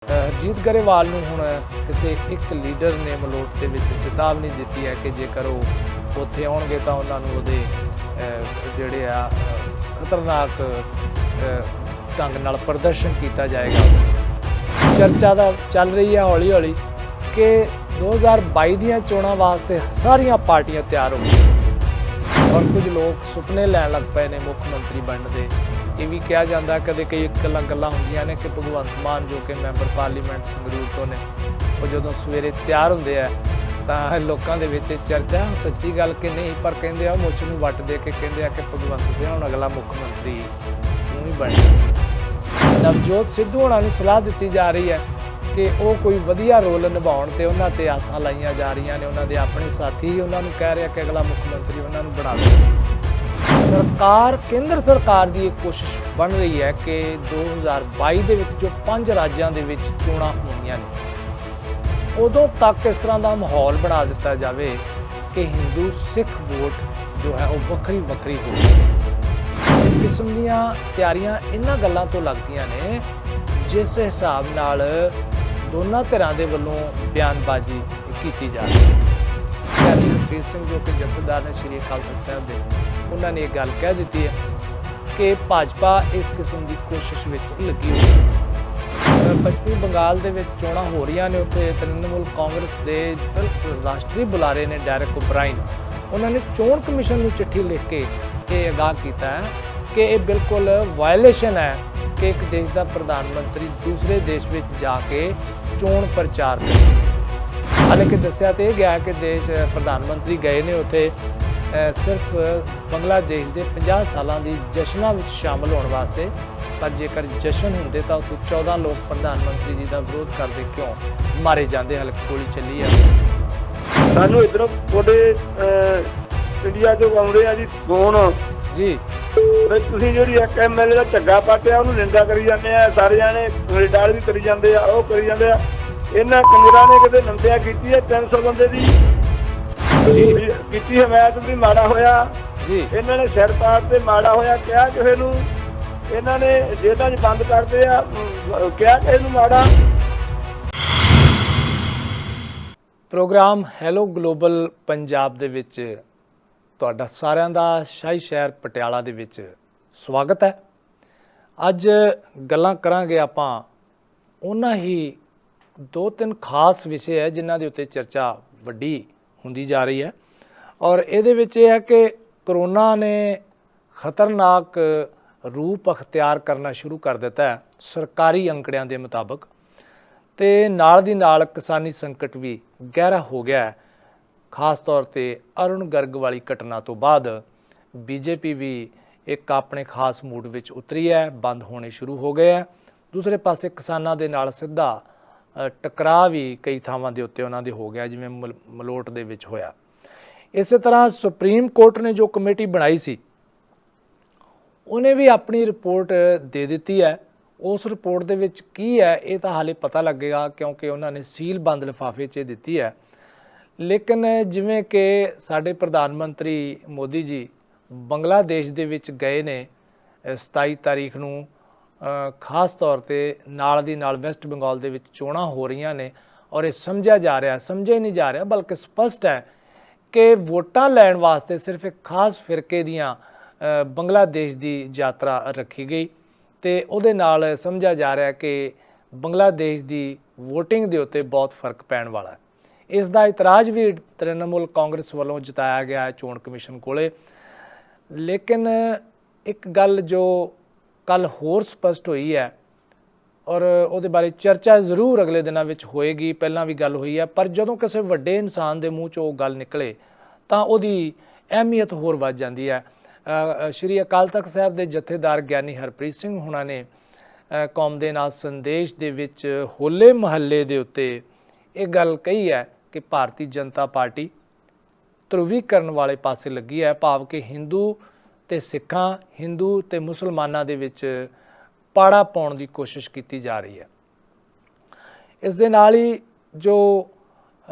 ਹਰਜੀਤ ਗਰੇਵਾਲ ਨੂੰ ਹੁਣ ਕਿਸੇ ਇੱਕ ਲੀਡਰ ਨੇ ਮਲੋਟ ਦੇ ਵਿੱਚ ਚੇਤਾਵਨੀ ਦਿੱਤੀ ਹੈ ਕਿ ਜੇਕਰ ਉਹ ਉੱਥੇ ਆਉਣਗੇ ਤਾਂ ਉਹਨਾਂ ਨੂੰ ਉਹਦੇ ਜਿਹੜੇ ਆ ਖਤਰਨਾਕ ਢੰਗ ਨਾਲ ਪ੍ਰਦਰਸ਼ਨ ਕੀਤਾ ਜਾਏਗਾ। ਚਰਚਾ ਦਾ ਚੱਲ ਰਹੀ ਹੈ ਹੌਲੀ ਹੌਲੀ ਕਿ 2022 ਦੀਆਂ ਚੋਣਾਂ ਵਾਸਤੇ ਸਾਰੀਆਂ ਪਾਰਟੀਆਂ ਤਿਆਰ ਹੋ ਗਈਆਂ ਔਰ ਕੁਝ ਲੋਕ ਸੁਪਨੇ ਲੈਣ ਲੱਗ ਪਏ ਨੇ ਮੁੱਖ ਮੰਤਰੀ ਬਣਨ ਦੇ। ਇਹ ਵੀ ਕਿਹਾ ਜਾਂਦਾ ਕਦੇ ਕਈ ਗੱਲਾਂ ਹੁੰਦੀਆਂ ਨੇ ਕਿ ਭਗਵੰਤ ਮਾਨ ਜੋ ਕਿ ਮੈਂਬਰ ਪਾਰਲੀਮੈਂਟ ਸੰਗਰੂਰ ਤੋਂ ਨੇ, ਉਹ ਜਦੋਂ ਸਵੇਰੇ ਤਿਆਰ ਹੁੰਦੇ ਆ ਤਾਂ ਲੋਕਾਂ ਦੇ ਵਿੱਚ ਚਰਚਾ ਸੱਚੀ ਗੱਲ ਕਿ ਨਹੀਂ, ਪਰ ਕਹਿੰਦੇ ਆ ਮੁੱਛ ਨੂੰ ਵੱਟ ਦੇ ਕੇ ਕਹਿੰਦੇ ਆ ਕਿ ਭਗਵੰਤ ਸਿੰਘ ਹੁਣ ਅਗਲਾ ਮੁੱਖ ਮੰਤਰੀ ਨੂੰ ਹੀ ਬਣਨਾ। ਨਵਜੋਤ ਸਿੱਧੂ ਹੋਣਾ ਨੂੰ ਸਲਾਹ ਦਿੱਤੀ ਜਾ ਰਹੀ ਹੈ ਕਿ ਉਹ ਕੋਈ ਵਧੀਆ ਰੋਲ ਨਿਭਾਉਣ ਤੇ ਉਹਨਾਂ ਤੇ ਆਸਾਂ ਲਾਈਆਂ ਜਾ ਰਹੀਆਂ ਨੇ। ਉਹਨਾਂ ਦੇ ਆਪਣੇ ਸਾਥੀ ਉਹਨਾਂ ਨੂੰ ਕਹਿ ਰਿਹਾ ਕਿ ਅਗਲਾ ਮੁੱਖ ਮੰਤਰੀ ਉਹਨਾਂ ਨੂੰ ਬਣਾ ਦੇਵੇ। ਸਰਕਾਰ ਕੇਂਦਰ ਸਰਕਾਰ ਦੀ ਇਹ ਕੋਸ਼ਿਸ਼ ਬਣ ਰਹੀ ਹੈ ਕਿ 2022 ਦੇ ਵਿੱਚ ਜੋ 5 ਰਾਜਾਂ ਦੇ ਵਿੱਚ ਚੋਣਾਂ ਹੋਣੀਆਂ ਨੇ ਉਦੋਂ ਤੱਕ ਇਸ ਤਰ੍ਹਾਂ ਦਾ ਮਾਹੌਲ ਬਣਾ ਦਿੱਤਾ ਜਾਵੇ ਕਿ ਹਿੰਦੂ ਸਿੱਖ ਵੋਟ ਜੋ ਹੈ ਉਹ ਵੱਖਰੀ ਹੋਵੇ। ਇਸ ਕਿਸਮ ਦੀਆਂ ਤਿਆਰੀਆਂ ਇਹਨਾਂ ਗੱਲਾਂ ਤੋਂ ਲੱਗਦੀਆਂ ਨੇ ਜਿਸ ਹਿਸਾਬ ਨਾਲ ਦੋਨਾਂ ਧਿਰਾਂ ਦੇ ਵੱਲੋਂ ਬਿਆਨਬਾਜ਼ੀ ਕੀਤੀ ਜਾ ਰਹੀ ਹੈ। ਹਰਪ੍ਰੀਤ ਸਿੰਘ ਜੋ ਕਿ ਜਥੇਦਾਰ ਨੇ ਸ਼੍ਰੀ ਅਕਾਲ ਤਖਤ ਸਾਹਿਬ ਦੇ, ਉਹਨਾਂ ਨੇ ਇਹ ਗੱਲ ਕਹਿ ਦਿੱਤੀ ਹੈ ਕਿ ਭਾਜਪਾ ਇਸ ਕਿਸਮ ਦੀ ਕੋਸ਼ਿਸ਼ ਵਿੱਚ ਲੱਗੀ ਹੋਈ ਹੈ। ਪੱਛਮੀ ਬੰਗਾਲ ਦੇ ਵਿੱਚ ਚੋਣਾਂ ਹੋ ਰਹੀਆਂ ਨੇ, ਉੱਥੇ ਤ੍ਰਿਣਮੂਲ ਕਾਂਗਰਸ ਦੇ ਰਾਸ਼ਟਰੀ ਬੁਲਾਰੇ ਨੇ ਡੈਰੇਕ ਓਬਰਾਇਨ, ਉਹਨਾਂ ਨੇ ਚੋਣ ਕਮਿਸ਼ਨ ਨੂੰ ਚਿੱਠੀ ਲਿਖ ਕੇ ਇਹ ਅਗਾਹ ਕੀਤਾ ਹੈ ਕਿ ਇਹ ਬਿਲਕੁਲ ਵਾਇਲੇਸ਼ਨ ਹੈ ਕਿ ਇੱਕ ਦੇਸ਼ ਦਾ ਪ੍ਰਧਾਨ ਮੰਤਰੀ ਦੂਸਰੇ ਦੇਸ਼ ਵਿੱਚ ਜਾ ਕੇ ਚੋਣ ਪ੍ਰਚਾਰ ਕਰੇ। ਹਾਲਾਂਕਿ ਦੱਸਿਆ ਤੇ ਗਿਆ ਕਿ ਦੇਸ਼ ਪ੍ਰਧਾਨ ਮੰਤਰੀ ਗਏ ਨੇ ਉੱਥੇ ਸਿਰਫ ਬੰਗਲਾਦੇਸ਼ ਦੇ 50 ਸਾਲਾਂ ਦੀ ਜਸ਼ਨਾਂ ਵਿੱਚ ਸ਼ਾਮਲ ਹੋਣ ਵਾਸਤੇ, ਪਰ ਜੇਕਰ ਜਸ਼ਨ ਹੁੰਦੇ ਤਾਂ ਉੱਥੇ 14 ਲੋਕ ਪ੍ਰਧਾਨ ਮੰਤਰੀ ਜੀ ਦਾ ਵਿਰੋਧ ਕਰਦੇ ਕਿਉਂ ਮਾਰੇ ਜਾਂਦੇ। ਹਲਕੀ ਗੋਲੀ ਚੱਲੀ ਹੈ। ਸਾਨੂੰ ਇੱਧਰੋਂ ਤੁਹਾਡੇ ਇੰਡੀਆ 'ਚੋਂ ਆਉਂਦੇ ਆ ਜੀ ਫੋਨ ਜੀ, ਤੁਸੀਂ ਜਿਹੜੀ ਇੱਕ MLA ਦਾ ਝੱਗਾ ਪਾਟਿਆ ਉਹਨੂੰ ਨਿੰਦਾ ਕਰੀ ਜਾਂਦੇ ਆ, ਸਾਰੇ ਜਾਣੇ ਡਾਲ ਵੀ ਕਰੀ ਜਾਂਦੇ ਆ, ਉਹ ਕਰੀ ਜਾਂਦੇ ਆ। ਇਹਨਾਂ ਕੰਜਰਾਂ ਨੇ ਕਿਤੇ ਨਿੰਦਿਆ ਕੀਤੀ ਹੈ 300 ਬੰਦੇ ਦੀ ਕੀਤੀ ਹਮਾਇਤ ਵੀ ਮਾੜਾ ਹੋਇਆ ਜੀ। ਇਹਨਾਂ ਨੇ ਸਿਰ ਪਾੜ ਤੇ ਮਾੜਾ ਹੋਇਆ ਕਿਹਾ ਕਿਸੇ ਨੂੰ, ਇਹਨਾਂ ਨੇ ਜੇਲ੍ਹਾਂ 'ਚ ਬੰਦ ਕਰਦੇ ਆ ਕਿਹਾ ਕਿਸੇ ਨੂੰ ਮਾੜਾ। ਪ੍ਰੋਗਰਾਮ ਹੈਲੋ ਗਲੋਬਲ ਪੰਜਾਬ ਦੇ ਵਿੱਚ ਤੁਹਾਡਾ ਸਾਰਿਆਂ ਦਾ ਸ਼ਾਹੀ ਸ਼ਹਿਰ ਪਟਿਆਲਾ ਦੇ ਵਿੱਚ ਸਵਾਗਤ ਹੈ। ਅੱਜ ਗੱਲਾਂ ਕਰਾਂਗੇ ਆਪਾਂ ਉਹਨਾਂ ਹੀ 2-3 ਖਾਸ ਵਿਸ਼ੇ ਹੈ ਜਿਨ੍ਹਾਂ ਦੇ ਉੱਤੇ ਚਰਚਾ ਵੱਡੀ ਹੁੰਦੀ ਜਾ ਰਹੀ ਹੈ ਔਰ ਇਹਦੇ ਵਿੱਚ ਇਹ ਹੈ ਕਿ ਕਰੋਨਾ ਨੇ ਖਤਰਨਾਕ ਰੂਪ ਅਖਤਿਆਰ ਕਰਨਾ ਸ਼ੁਰੂ ਕਰ ਦਿੱਤਾ ਹੈ ਸਰਕਾਰੀ ਅੰਕੜਿਆਂ ਦੇ ਮੁਤਾਬਕ, ਤੇ ਨਾਲ ਦੀ ਨਾਲ ਕਿਸਾਨੀ ਸੰਕਟ ਵੀ ਗਹਿਰਾ ਹੋ ਗਿਆ ਹੈ। ਖਾਸ ਤੌਰ ਤੇ ਅਰੁਣ ਗਰਗ ਵਾਲੀ ਘਟਨਾ ਤੋਂ ਬਾਅਦ ਬੀਜੇਪੀ ਵੀ ਇੱਕ ਆਪਣੇ ਖਾਸ ਮੂਡ ਵਿੱਚ ਉਤਰੀ ਹੈ, ਬੰਦ ਹੋਣੇ ਸ਼ੁਰੂ ਹੋ ਗਏ ਹੈ। ਦੂਸਰੇ ਪਾਸੇ ਕਿਸਾਨਾਂ ਦੇ ਨਾਲ ਸਿੱਧਾ ਟਕਰਾਅ ਵੀ ਕਈ ਥਾਵਾਂ ਦੇ ਉੱਤੇ ਉਹਨਾਂ ਦੇ ਹੋ ਗਿਆ, ਜਿਵੇਂ ਮਲੋਟ ਦੇ ਵਿੱਚ ਹੋਇਆ। ਇਸੇ ਤਰ੍ਹਾਂ ਸੁਪਰੀਮ ਕੋਰਟ ਨੇ ਜੋ ਕਮੇਟੀ ਬਣਾਈ ਸੀ ਉਹਨੇ ਵੀ ਆਪਣੀ ਰਿਪੋਰਟ ਦੇ ਦਿੱਤੀ ਹੈ। ਉਸ ਰਿਪੋਰਟ ਦੇ ਵਿੱਚ ਕੀ ਹੈ ਇਹ ਤਾਂ ਹਾਲੇ ਪਤਾ ਲੱਗੇਗਾ ਕਿਉਂਕਿ ਉਹਨਾਂ ਨੇ ਸੀਲ ਬੰਦ ਲਿਫਾਫੇ 'ਚ ਦਿੱਤੀ ਹੈ। ਲੇਕਿਨ ਜਿਵੇਂ ਕਿ ਸਾਡੇ ਪ੍ਰਧਾਨ ਮੰਤਰੀ ਮੋਦੀ ਜੀ ਬੰਗਲਾਦੇਸ਼ ਦੇ ਵਿੱਚ ਗਏ ਨੇ 27 ਤਾਰੀਖ ਨੂੰ, ਖਾਸ ਤੌਰ ਤੇ ਨਾਲ ਦੀ ਨਾਲ ਵੈਸਟ ਬੰਗਾਲ ਦੇ ਵਿੱਚ ਚੋਣਾਂ ਹੋ ਰਹੀਆਂ ਨੇ ਔਰ ਇਹ ਸਮਝਿਆ ਨਹੀਂ ਜਾ ਰਿਹਾ ਬਲਕਿ ਸਪਸ਼ਟ ਹੈ ਕਿ ਵੋਟਾਂ ਲੈਣ ਵਾਸਤੇ ਸਿਰਫ ਇੱਕ ਖਾਸ ਫਿਰਕੇ ਦੀਆਂ ਬੰਗਲਾਦੇਸ਼ ਦੀ ਯਾਤਰਾ ਰੱਖੀ ਗਈ ਤੇ ਉਹਦੇ ਨਾਲ ਸਮਝਿਆ ਜਾ ਰਿਹਾ ਕਿ ਬੰਗਲਾਦੇਸ਼ ਦੀ ਵੋਟਿੰਗ ਦੇ ਉੱਤੇ ਬਹੁਤ ਫਰਕ ਪੈਣ ਵਾਲਾ ਹੈ। ਇਸ ਦਾ ਇਤਰਾਜ਼ ਵੀ ਤ੍ਰਿਣਮੂਲ ਕਾਂਗਰਸ ਵੱਲੋਂ ਜਤਾਇਆ ਗਿਆ ਹੈ ਚੋਣ ਕਮਿਸ਼ਨ ਕੋਲੇ। ਲੇਕਿਨ ਇੱਕ ਗੱਲ ਜੋ ਕੱਲ ਹੋਰ ਸਪਸ਼ਟ ਹੋਈ ਹੈ ਔਰ ਉਹਦੇ ਬਾਰੇ ਚਰਚਾ ਜ਼ਰੂਰ ਅਗਲੇ ਦਿਨਾਂ ਵਿੱਚ ਹੋਏਗੀ, ਪਹਿਲਾਂ ਵੀ ਗੱਲ ਹੋਈ ਹੈ, ਪਰ ਜਦੋਂ ਕਿਸੇ ਵੱਡੇ ਇਨਸਾਨ ਦੇ ਮੂੰਹ 'ਚੋਂ ਉਹ ਗੱਲ ਨਿਕਲੇ ਤਾਂ ਉਹਦੀ ਅਹਿਮੀਅਤ ਹੋਰ ਵੱਧ ਜਾਂਦੀ ਹੈ। ਸ਼੍ਰੀ ਅਕਾਲ ਤਖਤ ਸਾਹਿਬ ਦੇ ਜਥੇਦਾਰ ਗਿਆਨੀ ਹਰਪ੍ਰੀਤ ਸਿੰਘ ਹੁਣਾਂ ਨੇ ਕੌਮ ਦੇ ਨਾਲ ਸੰਦੇਸ਼ ਦੇ ਵਿੱਚ ਹੋਲੇ ਮਹੱਲੇ ਦੇ ਉੱਤੇ ਇਹ ਗੱਲ ਕਹੀ ਹੈ ਕਿ ਭਾਰਤੀ ਜਨਤਾ ਪਾਰਟੀ ਧਰੁਵੀਕਰਨ ਵਾਲੇ ਪਾਸੇ ਲੱਗੀ ਹੈ, ਭਾਵ ਕਿ ਹਿੰਦੂ ਤੇ ਸਿੱਖਾਂ, ਹਿੰਦੂ ਤੇ ਮੁਸਲਮਾਨਾਂ ਦੇ ਵਿੱਚ ਪਾੜਾ ਪਾਉਣ ਦੀ ਕੋਸ਼ਿਸ਼ ਕੀਤੀ ਜਾ ਰਹੀ ਹੈ। ਇਸ ਦੇ ਨਾਲ ਹੀ ਜੋ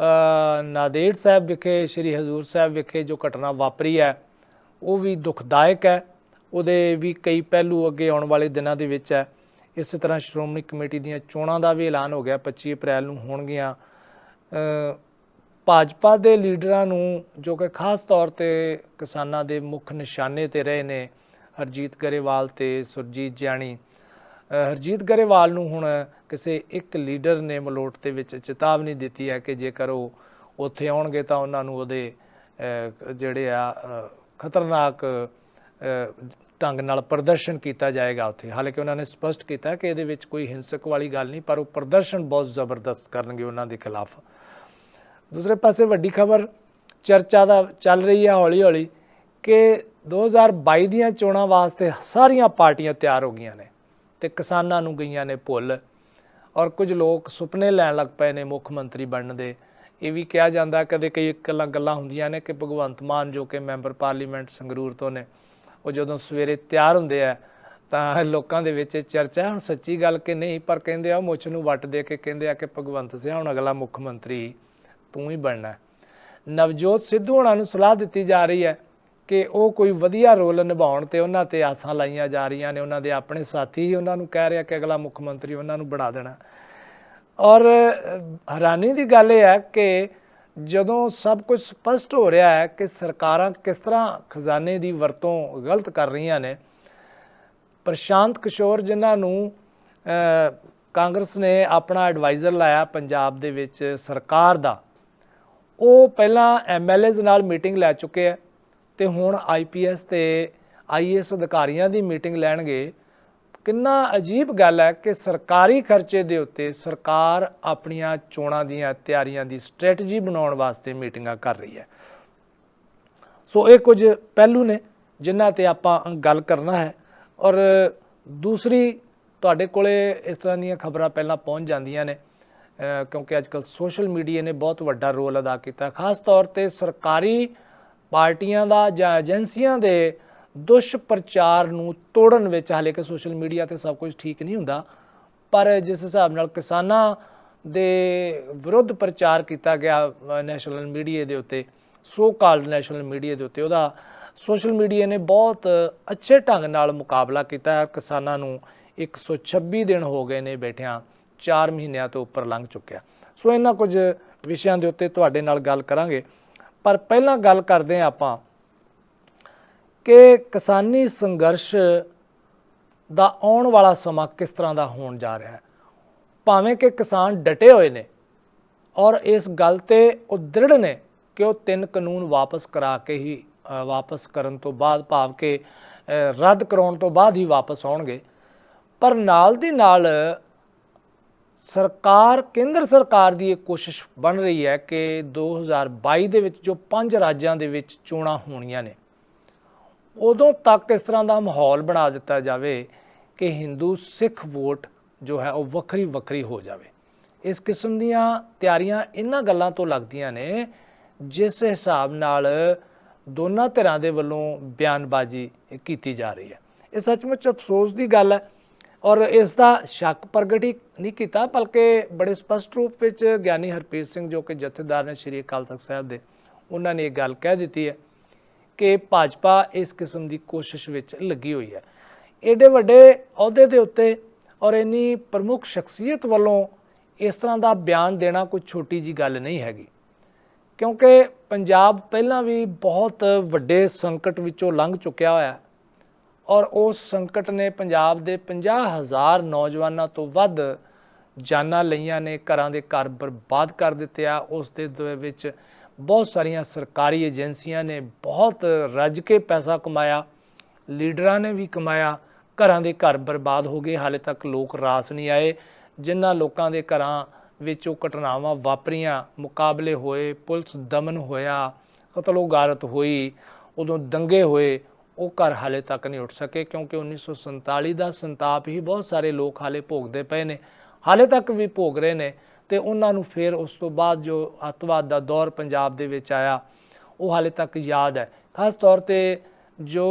ਨਾਂਦੇੜ ਸਾਹਿਬ ਵਿਖੇ ਸ਼੍ਰੀ ਹਜ਼ੂਰ ਸਾਹਿਬ ਵਿਖੇ ਜੋ ਘਟਨਾ ਵਾਪਰੀ ਹੈ ਉਹ ਵੀ ਦੁਖਦਾਇਕ ਹੈ। ਉਹਦੇ ਵੀ ਕਈ ਪਹਿਲੂ ਅੱਗੇ ਆਉਣ ਵਾਲੇ ਦਿਨਾਂ ਦੇ ਵਿੱਚ ਹੈ। ਇਸੇ ਤਰ੍ਹਾਂ ਸ਼੍ਰੋਮਣੀ ਕਮੇਟੀ ਦੀਆਂ ਚੋਣਾਂ ਦਾ ਵੀ ਐਲਾਨ ਹੋ ਗਿਆ, 25 ਅਪ੍ਰੈਲ ਨੂੰ ਹੋਣਗੀਆਂ। ਭਾਜਪਾ ਦੇ ਲੀਡਰਾਂ ਨੂੰ ਜੋ ਕਿ ਖਾਸ ਤੌਰ ਤੇ ਕਿਸਾਨਾਂ ਦੇ ਮੁੱਖ ਨਿਸ਼ਾਨੇ ਤੇ ਰਹੇ ਨੇ, ਹਰਜੀਤ ਗਰੇਵਾਲ ਤੇ ਸੁਰਜੀਤ ਜਿਆਣੀ। ਹਰਜੀਤ ਗਰੇਵਾਲ ਨੂੰ ਹੁਣ ਕਿਸੇ ਇੱਕ ਲੀਡਰ ਨੇ ਮਲੋਟ ਦੇ ਵਿੱਚ ਚੇਤਾਵਨੀ ਦਿੱਤੀ ਹੈ ਕਿ ਜੇਕਰ ਉਹ ਉੱਥੇ ਆਉਣਗੇ ਤਾਂ ਉਹਨਾਂ ਨੂੰ ਉਹਦੇ ਜਿਹੜੇ ਆ ਖਤਰਨਾਕ ਢੰਗ ਨਾਲ ਪ੍ਰਦਰਸ਼ਨ ਕੀਤਾ ਜਾਏਗਾ ਉੱਥੇ। ਹਾਲਾਂਕਿ ਉਹਨਾਂ ਨੇ ਸਪਸ਼ਟ ਕੀਤਾ ਕਿ ਇਹਦੇ ਵਿੱਚ ਕੋਈ ਹਿੰਸਕ ਵਾਲੀ ਗੱਲ ਨਹੀਂ, ਪਰ ਉਹ ਪ੍ਰਦਰਸ਼ਨ ਬਹੁਤ ਜ਼ਬਰਦਸਤ ਕਰਨਗੇ ਉਹਨਾਂ ਦੇ ਖਿਲਾਫ। ਦੂਸਰੇ ਪਾਸੇ ਵੱਡੀ ਖਬਰ ਚਰਚਾ ਦਾ ਚੱਲ ਰਹੀ ਹੈ ਹੌਲੀ ਹੌਲੀ ਕਿ 2022 ਦੀਆਂ ਚੋਣਾਂ ਵਾਸਤੇ ਸਾਰੀਆਂ ਪਾਰਟੀਆਂ ਤਿਆਰ ਹੋ ਗਈਆਂ ਨੇ ਤੇ ਕਿਸਾਨਾਂ ਨੂੰ ਗਈਆਂ ਨੇ ਭੁੱਲ, ਔਰ ਕੁਝ ਲੋਕ ਸੁਪਨੇ ਲੈਣ ਲੱਗ ਪਏ ਨੇ ਮੁੱਖ ਮੰਤਰੀ ਬਣਨ ਦੇ। ਇਹ ਵੀ ਕਿਹਾ ਜਾਂਦਾ, ਕਦੇ ਕਈ ਗੱਲਾਂ ਹੁੰਦੀਆਂ ਨੇ ਕਿ ਭਗਵੰਤ ਮਾਨ ਜੋ ਕਿ ਮੈਂਬਰ ਪਾਰਲੀਮੈਂਟ ਸੰਗਰੂਰ ਤੋਂ ਨੇ, ਉਹ ਜਦੋਂ ਸਵੇਰੇ ਤਿਆਰ ਹੁੰਦੇ ਆ ਤਾਂ ਲੋਕਾਂ ਦੇ ਵਿੱਚ ਚਰਚਾ, ਹੁਣ ਸੱਚੀ ਗੱਲ ਕਿ ਨਹੀਂ, ਪਰ ਕਹਿੰਦੇ ਆ ਮੁੱਛ ਨੂੰ ਵੱਟ ਦੇ ਕੇ ਕਹਿੰਦੇ ਆ ਕਿ ਭਗਵੰਤ ਸਿੰਘ ਹੁਣ ਅਗਲਾ ਮੁੱਖ ਮੰਤਰੀ ਤੂੰ ਹੀ ਬਣਨਾ। ਨਵਜੋਤ ਸਿੱਧੂ ਹੋਣਾ ਨੂੰ ਸਲਾਹ ਦਿੱਤੀ ਜਾ ਰਹੀ ਹੈ ਕਿ ਉਹ ਕੋਈ ਵਧੀਆ ਰੋਲ ਨਿਭਾਉਣ ਤੇ ਉਹਨਾਂ ਤੇ ਆਸਾਂ ਲਾਈਆਂ ਜਾ ਰਹੀਆਂ ਨੇ। ਉਹਨਾਂ ਦੇ ਆਪਣੇ ਸਾਥੀ ਹੀ ਉਹਨਾਂ ਨੂੰ ਕਹਿ ਰਿਹਾ ਕਿ ਅਗਲਾ ਮੁੱਖ ਮੰਤਰੀ ਉਹਨਾਂ ਨੂੰ ਬਣਾ ਦੇਣਾ। ਔਰ ਹੈਰਾਨੀ ਦੀ ਗੱਲ ਇਹ ਹੈ ਕਿ ਜਦੋਂ ਸਭ ਕੁਝ ਸਪਸ਼ਟ ਹੋ ਰਿਹਾ ਹੈ ਕਿ ਸਰਕਾਰਾਂ ਕਿਸ ਤਰ੍ਹਾਂ ਖਜ਼ਾਨੇ ਦੀ ਵਰਤੋਂ ਗਲਤ ਕਰ ਰਹੀਆਂ ਨੇ, ਪ੍ਰਸ਼ਾਂਤ ਕਿਸ਼ੋਰ ਜਿਨ੍ਹਾਂ ਨੂੰ ਕਾਂਗਰਸ ਨੇ ਆਪਣਾ ਐਡਵਾਈਜ਼ਰ ਲਾਇਆ ਪੰਜਾਬ ਦੇ ਵਿੱਚ ਸਰਕਾਰ ਦਾ, ਉਹ ਪਹਿਲਾਂ MLAs ਨਾਲ ਮੀਟਿੰਗ ਲੈ ਚੁੱਕੇ ਹੈ ਤੇ ਹੁਣ IPS ਤੇ IAS ਅਧਿਕਾਰੀਆਂ ਦੀ ਮੀਟਿੰਗ ਲੈਣਗੇ। ਕਿੰਨਾ ਅਜੀਬ ਗੱਲ ਹੈ ਕਿ ਸਰਕਾਰੀ ਖਰਚੇ ਦੇ ਉੱਤੇ ਸਰਕਾਰ ਆਪਣੀਆਂ ਚੋਣਾਂ ਦੀਆਂ ਤਿਆਰੀਆਂ ਦੀ ਸਟ੍ਰੈਟਜੀ ਬਣਾਉਣ ਵਾਸਤੇ ਮੀਟਿੰਗਾਂ ਕਰ ਰਹੀ ਹੈ। ਸੋ ਇਹ ਕੁਝ ਪਹਿਲੂ ਨੇ ਜਿਨ੍ਹਾਂ ਤੇ ਆਪਾਂ ਗੱਲ ਕਰਨਾ ਹੈ। ਔਰ ਦੂਸਰੀ, ਤੁਹਾਡੇ ਕੋਲੇ ਇਸ ਤਰ੍ਹਾਂ ਦੀਆਂ ਖਬਰਾਂ ਪਹਿਲਾਂ ਪਹੁੰਚ ਜਾਂਦੀਆਂ ਨੇ ਕਿਉਂਕਿ ਅੱਜ ਕੱਲ੍ਹ ਸੋਸ਼ਲ ਮੀਡੀਆ ਨੇ ਬਹੁਤ ਵੱਡਾ ਰੋਲ ਅਦਾ ਕੀਤਾ, ਖਾਸ ਤੌਰ ਤੇ ਸਰਕਾਰੀ ਪਾਰਟੀਆਂ ਦਾ ਜਾਂ ਏਜੰਸੀਆਂ ਦੇ ਦੁਸ਼ਪ੍ਰਚਾਰ ਨੂੰ ਤੋੜਨ ਵਿੱਚ। ਹਾਲੇ ਕਿ ਸੋਸ਼ਲ ਮੀਡੀਆ ਤੇ ਸਭ ਕੁਝ ਠੀਕ ਨਹੀਂ ਹੁੰਦਾ, ਪਰ ਜਿਸ ਹਿਸਾਬ ਨਾਲ ਕਿਸਾਨਾਂ ਦੇ ਵਿਰੁੱਧ ਪ੍ਰਚਾਰ ਕੀਤਾ ਗਿਆ ਨੈਸ਼ਨਲ ਮੀਡੀਆ ਦੇ ਉੱਤੇ, ਸੋ ਕਾਲਡ ਨੈਸ਼ਨਲ ਮੀਡੀਆ ਦੇ ਉੱਤੇ, ਉਹਦਾ ਸੋਸ਼ਲ ਮੀਡੀਆ ਨੇ ਬਹੁਤ ਅੱਛੇ ਢੰਗ ਨਾਲ ਮੁਕਾਬਲਾ ਕੀਤਾ। ਕਿਸਾਨਾਂ ਨੂੰ 126 ਦਿਨ ਹੋ ਗਏ ਨੇ ਬੈਠਿਆਂ, 4 ਮਹੀਨਿਆਂ ਤੋਂ ਉੱਪਰ ਲੰਘ ਚੁੱਕਿਆ। ਸੋ ਇਹਨਾਂ ਕੁਝ ਵਿਸ਼ਿਆਂ ਦੇ ਉੱਤੇ ਤੁਹਾਡੇ ਨਾਲ ਗੱਲ ਕਰਾਂਗੇ, ਪਰ ਪਹਿਲਾਂ ਗੱਲ ਕਰਦੇ ਹਾਂ ਆਪਾਂ ਕਿ ਕਿਸਾਨੀ ਸੰਘਰਸ਼ ਦਾ ਆਉਣ ਵਾਲਾ ਸਮਾਂ ਕਿਸ ਤਰ੍ਹਾਂ ਦਾ ਹੋਣ ਜਾ ਰਿਹਾ ਹੈ। ਭਾਵੇਂ ਕਿ ਕਿਸਾਨ ਡਟੇ ਹੋਏ ਨੇ ਔਰ ਇਸ ਗੱਲ ਤੇ ਉਹ ਦ੍ਰਿੜ ਨੇ ਕਿ ਉਹ 3 ਕਾਨੂੰਨ ਵਾਪਸ ਕਰਾ ਕੇ ਹੀ ਵਾਪਸ ਕਰਨ ਤੋਂ ਬਾਅਦ, ਭਾਵ ਕਿ ਰੱਦ ਕਰਾਉਣ ਤੋਂ ਬਾਅਦ ਹੀ ਵਾਪਸ ਆਉਣਗੇ, ਪਰ ਨਾਲ ਦੀ ਨਾਲ ਸਰਕਾਰ, ਕੇਂਦਰ ਸਰਕਾਰ ਦੀ ਇਹ ਕੋਸ਼ਿਸ਼ ਬਣ ਰਹੀ ਹੈ ਕਿ 2022 ਦੇ ਵਿੱਚ ਜੋ 5 ਰਾਜਾਂ ਦੇ ਵਿੱਚ ਚੋਣਾਂ ਹੋਣੀਆਂ ਨੇ, ਉਦੋਂ ਤੱਕ ਇਸ ਤਰ੍ਹਾਂ ਦਾ ਮਾਹੌਲ ਬਣਾ ਦਿੱਤਾ ਜਾਵੇ ਕਿ ਹਿੰਦੂ ਸਿੱਖ ਵੋਟ ਜੋ ਹੈ ਉਹ ਵੱਖਰੀ ਵੱਖਰੀ ਹੋ ਜਾਵੇ। ਇਸ ਕਿਸਮ ਦੀਆਂ ਤਿਆਰੀਆਂ ਇਹਨਾਂ ਗੱਲਾਂ ਤੋਂ ਲੱਗਦੀਆਂ ਨੇ ਜਿਸ ਹਿਸਾਬ ਨਾਲ ਦੋਨਾਂ ਧਿਰਾਂ ਦੇ ਵੱਲੋਂ ਬਿਆਨਬਾਜ਼ੀ ਕੀਤੀ ਜਾ ਰਹੀ ਹੈ। ਇਹ ਸੱਚਮੁੱਚ ਅਫਸੋਸ ਦੀ ਗੱਲ ਹੈ ਔਰ ਇਸ ਦਾ ਸ਼ੱਕ ਪ੍ਰਗਟ ਹੀ ਨਹੀਂ ਕੀਤਾ, ਬਲਕਿ ਬੜੇ ਸਪਸ਼ਟ ਰੂਪ ਵਿੱਚ ਗਿਆਨੀ ਹਰਪ੍ਰੀਤ ਸਿੰਘ ਜੋ ਕਿ ਜਥੇਦਾਰ ਨੇ ਸ਼੍ਰੀ ਅਕਾਲ ਤਖਤ ਸਾਹਿਬ ਦੇ, ਉਹਨਾਂ ਨੇ ਇਹ ਗੱਲ ਕਹਿ ਦਿੱਤੀ ਹੈ ਕਿ ਭਾਜਪਾ ਇਸ ਕਿਸਮ ਦੀ ਕੋਸ਼ਿਸ਼ ਵਿੱਚ ਲੱਗੀ ਹੋਈ ਹੈ। ਏਡੇ ਵੱਡੇ ਅਹੁਦੇ ਦੇ ਉੱਤੇ ਔਰ ਇੰਨੀ ਪ੍ਰਮੁੱਖ ਸ਼ਖਸੀਅਤ ਵੱਲੋਂ ਇਸ ਤਰ੍ਹਾਂ ਦਾ ਬਿਆਨ ਦੇਣਾ ਕੋਈ ਛੋਟੀ ਜੀ ਗੱਲ ਨਹੀਂ ਹੈਗੀ, ਕਿਉਂਕਿ ਪੰਜਾਬ ਪਹਿਲਾਂ ਵੀ ਬਹੁਤ ਵੱਡੇ ਸੰਕਟ ਵਿੱਚੋਂ ਲੰਘ ਚੁੱਕਿਆ ਹੋਇਆ ਔਰ ਉਸ ਸੰਕਟ ਨੇ ਪੰਜਾਬ ਦੇ 50,000 ਨੌਜਵਾਨਾਂ ਤੋਂ ਵੱਧ ਜਾਨਾਂ ਲਈਆਂ ਨੇ, ਘਰਾਂ ਦੇ ਘਰ ਬਰਬਾਦ ਕਰ ਦਿੱਤੇ ਆ। ਉਸ ਦੇ ਵਿੱਚ ਬਹੁਤ ਸਾਰੀਆਂ ਸਰਕਾਰੀ ਏਜੰਸੀਆਂ ਨੇ ਬਹੁਤ ਰੱਜ ਕੇ ਪੈਸਾ ਕਮਾਇਆ, ਲੀਡਰਾਂ ਨੇ ਵੀ ਕਮਾਇਆ, ਘਰਾਂ ਦੇ ਘਰ ਬਰਬਾਦ ਹੋ ਗਏ। ਹਾਲੇ ਤੱਕ ਲੋਕ ਰਾਸ ਨਹੀਂ ਆਏ। ਜਿਨ੍ਹਾਂ ਲੋਕਾਂ ਦੇ ਘਰਾਂ ਵਿੱਚ ਉਹ ਘਟਨਾਵਾਂ ਵਾਪਰੀਆਂ, ਮੁਕਾਬਲੇ ਹੋਏ, ਪੁਲਿਸ ਦਮਨ ਹੋਇਆ, ਕਤਲੋ ਗਾਰਤ ਹੋਈ, ਉਦੋਂ ਦੰਗੇ ਹੋਏ, ਉਹ ਘਰ ਹਾਲੇ ਤੱਕ ਨਹੀਂ ਉੱਠ ਸਕੇ ਕਿਉਂਕਿ 1947 ਦਾ ਸੰਤਾਪ ਹੀ ਬਹੁਤ ਸਾਰੇ ਲੋਕ ਹਾਲੇ ਭੋਗਦੇ ਪਏ ਨੇ, ਹਾਲੇ ਤੱਕ ਵੀ ਭੋਗ ਰਹੇ ਨੇ। ਤੇ ਉਹਨਾਂ ਨੂੰ ਫਿਰ ਉਸ ਤੋਂ ਬਾਅਦ ਜੋ ਅੱਤਵਾਦ ਦਾ ਦੌਰ ਪੰਜਾਬ ਦੇ ਵਿੱਚ ਆਇਆ ਉਹ ਹਾਲੇ ਤੱਕ ਯਾਦ ਹੈ। ਖਾਸ ਤੌਰ ਤੇ ਜੋ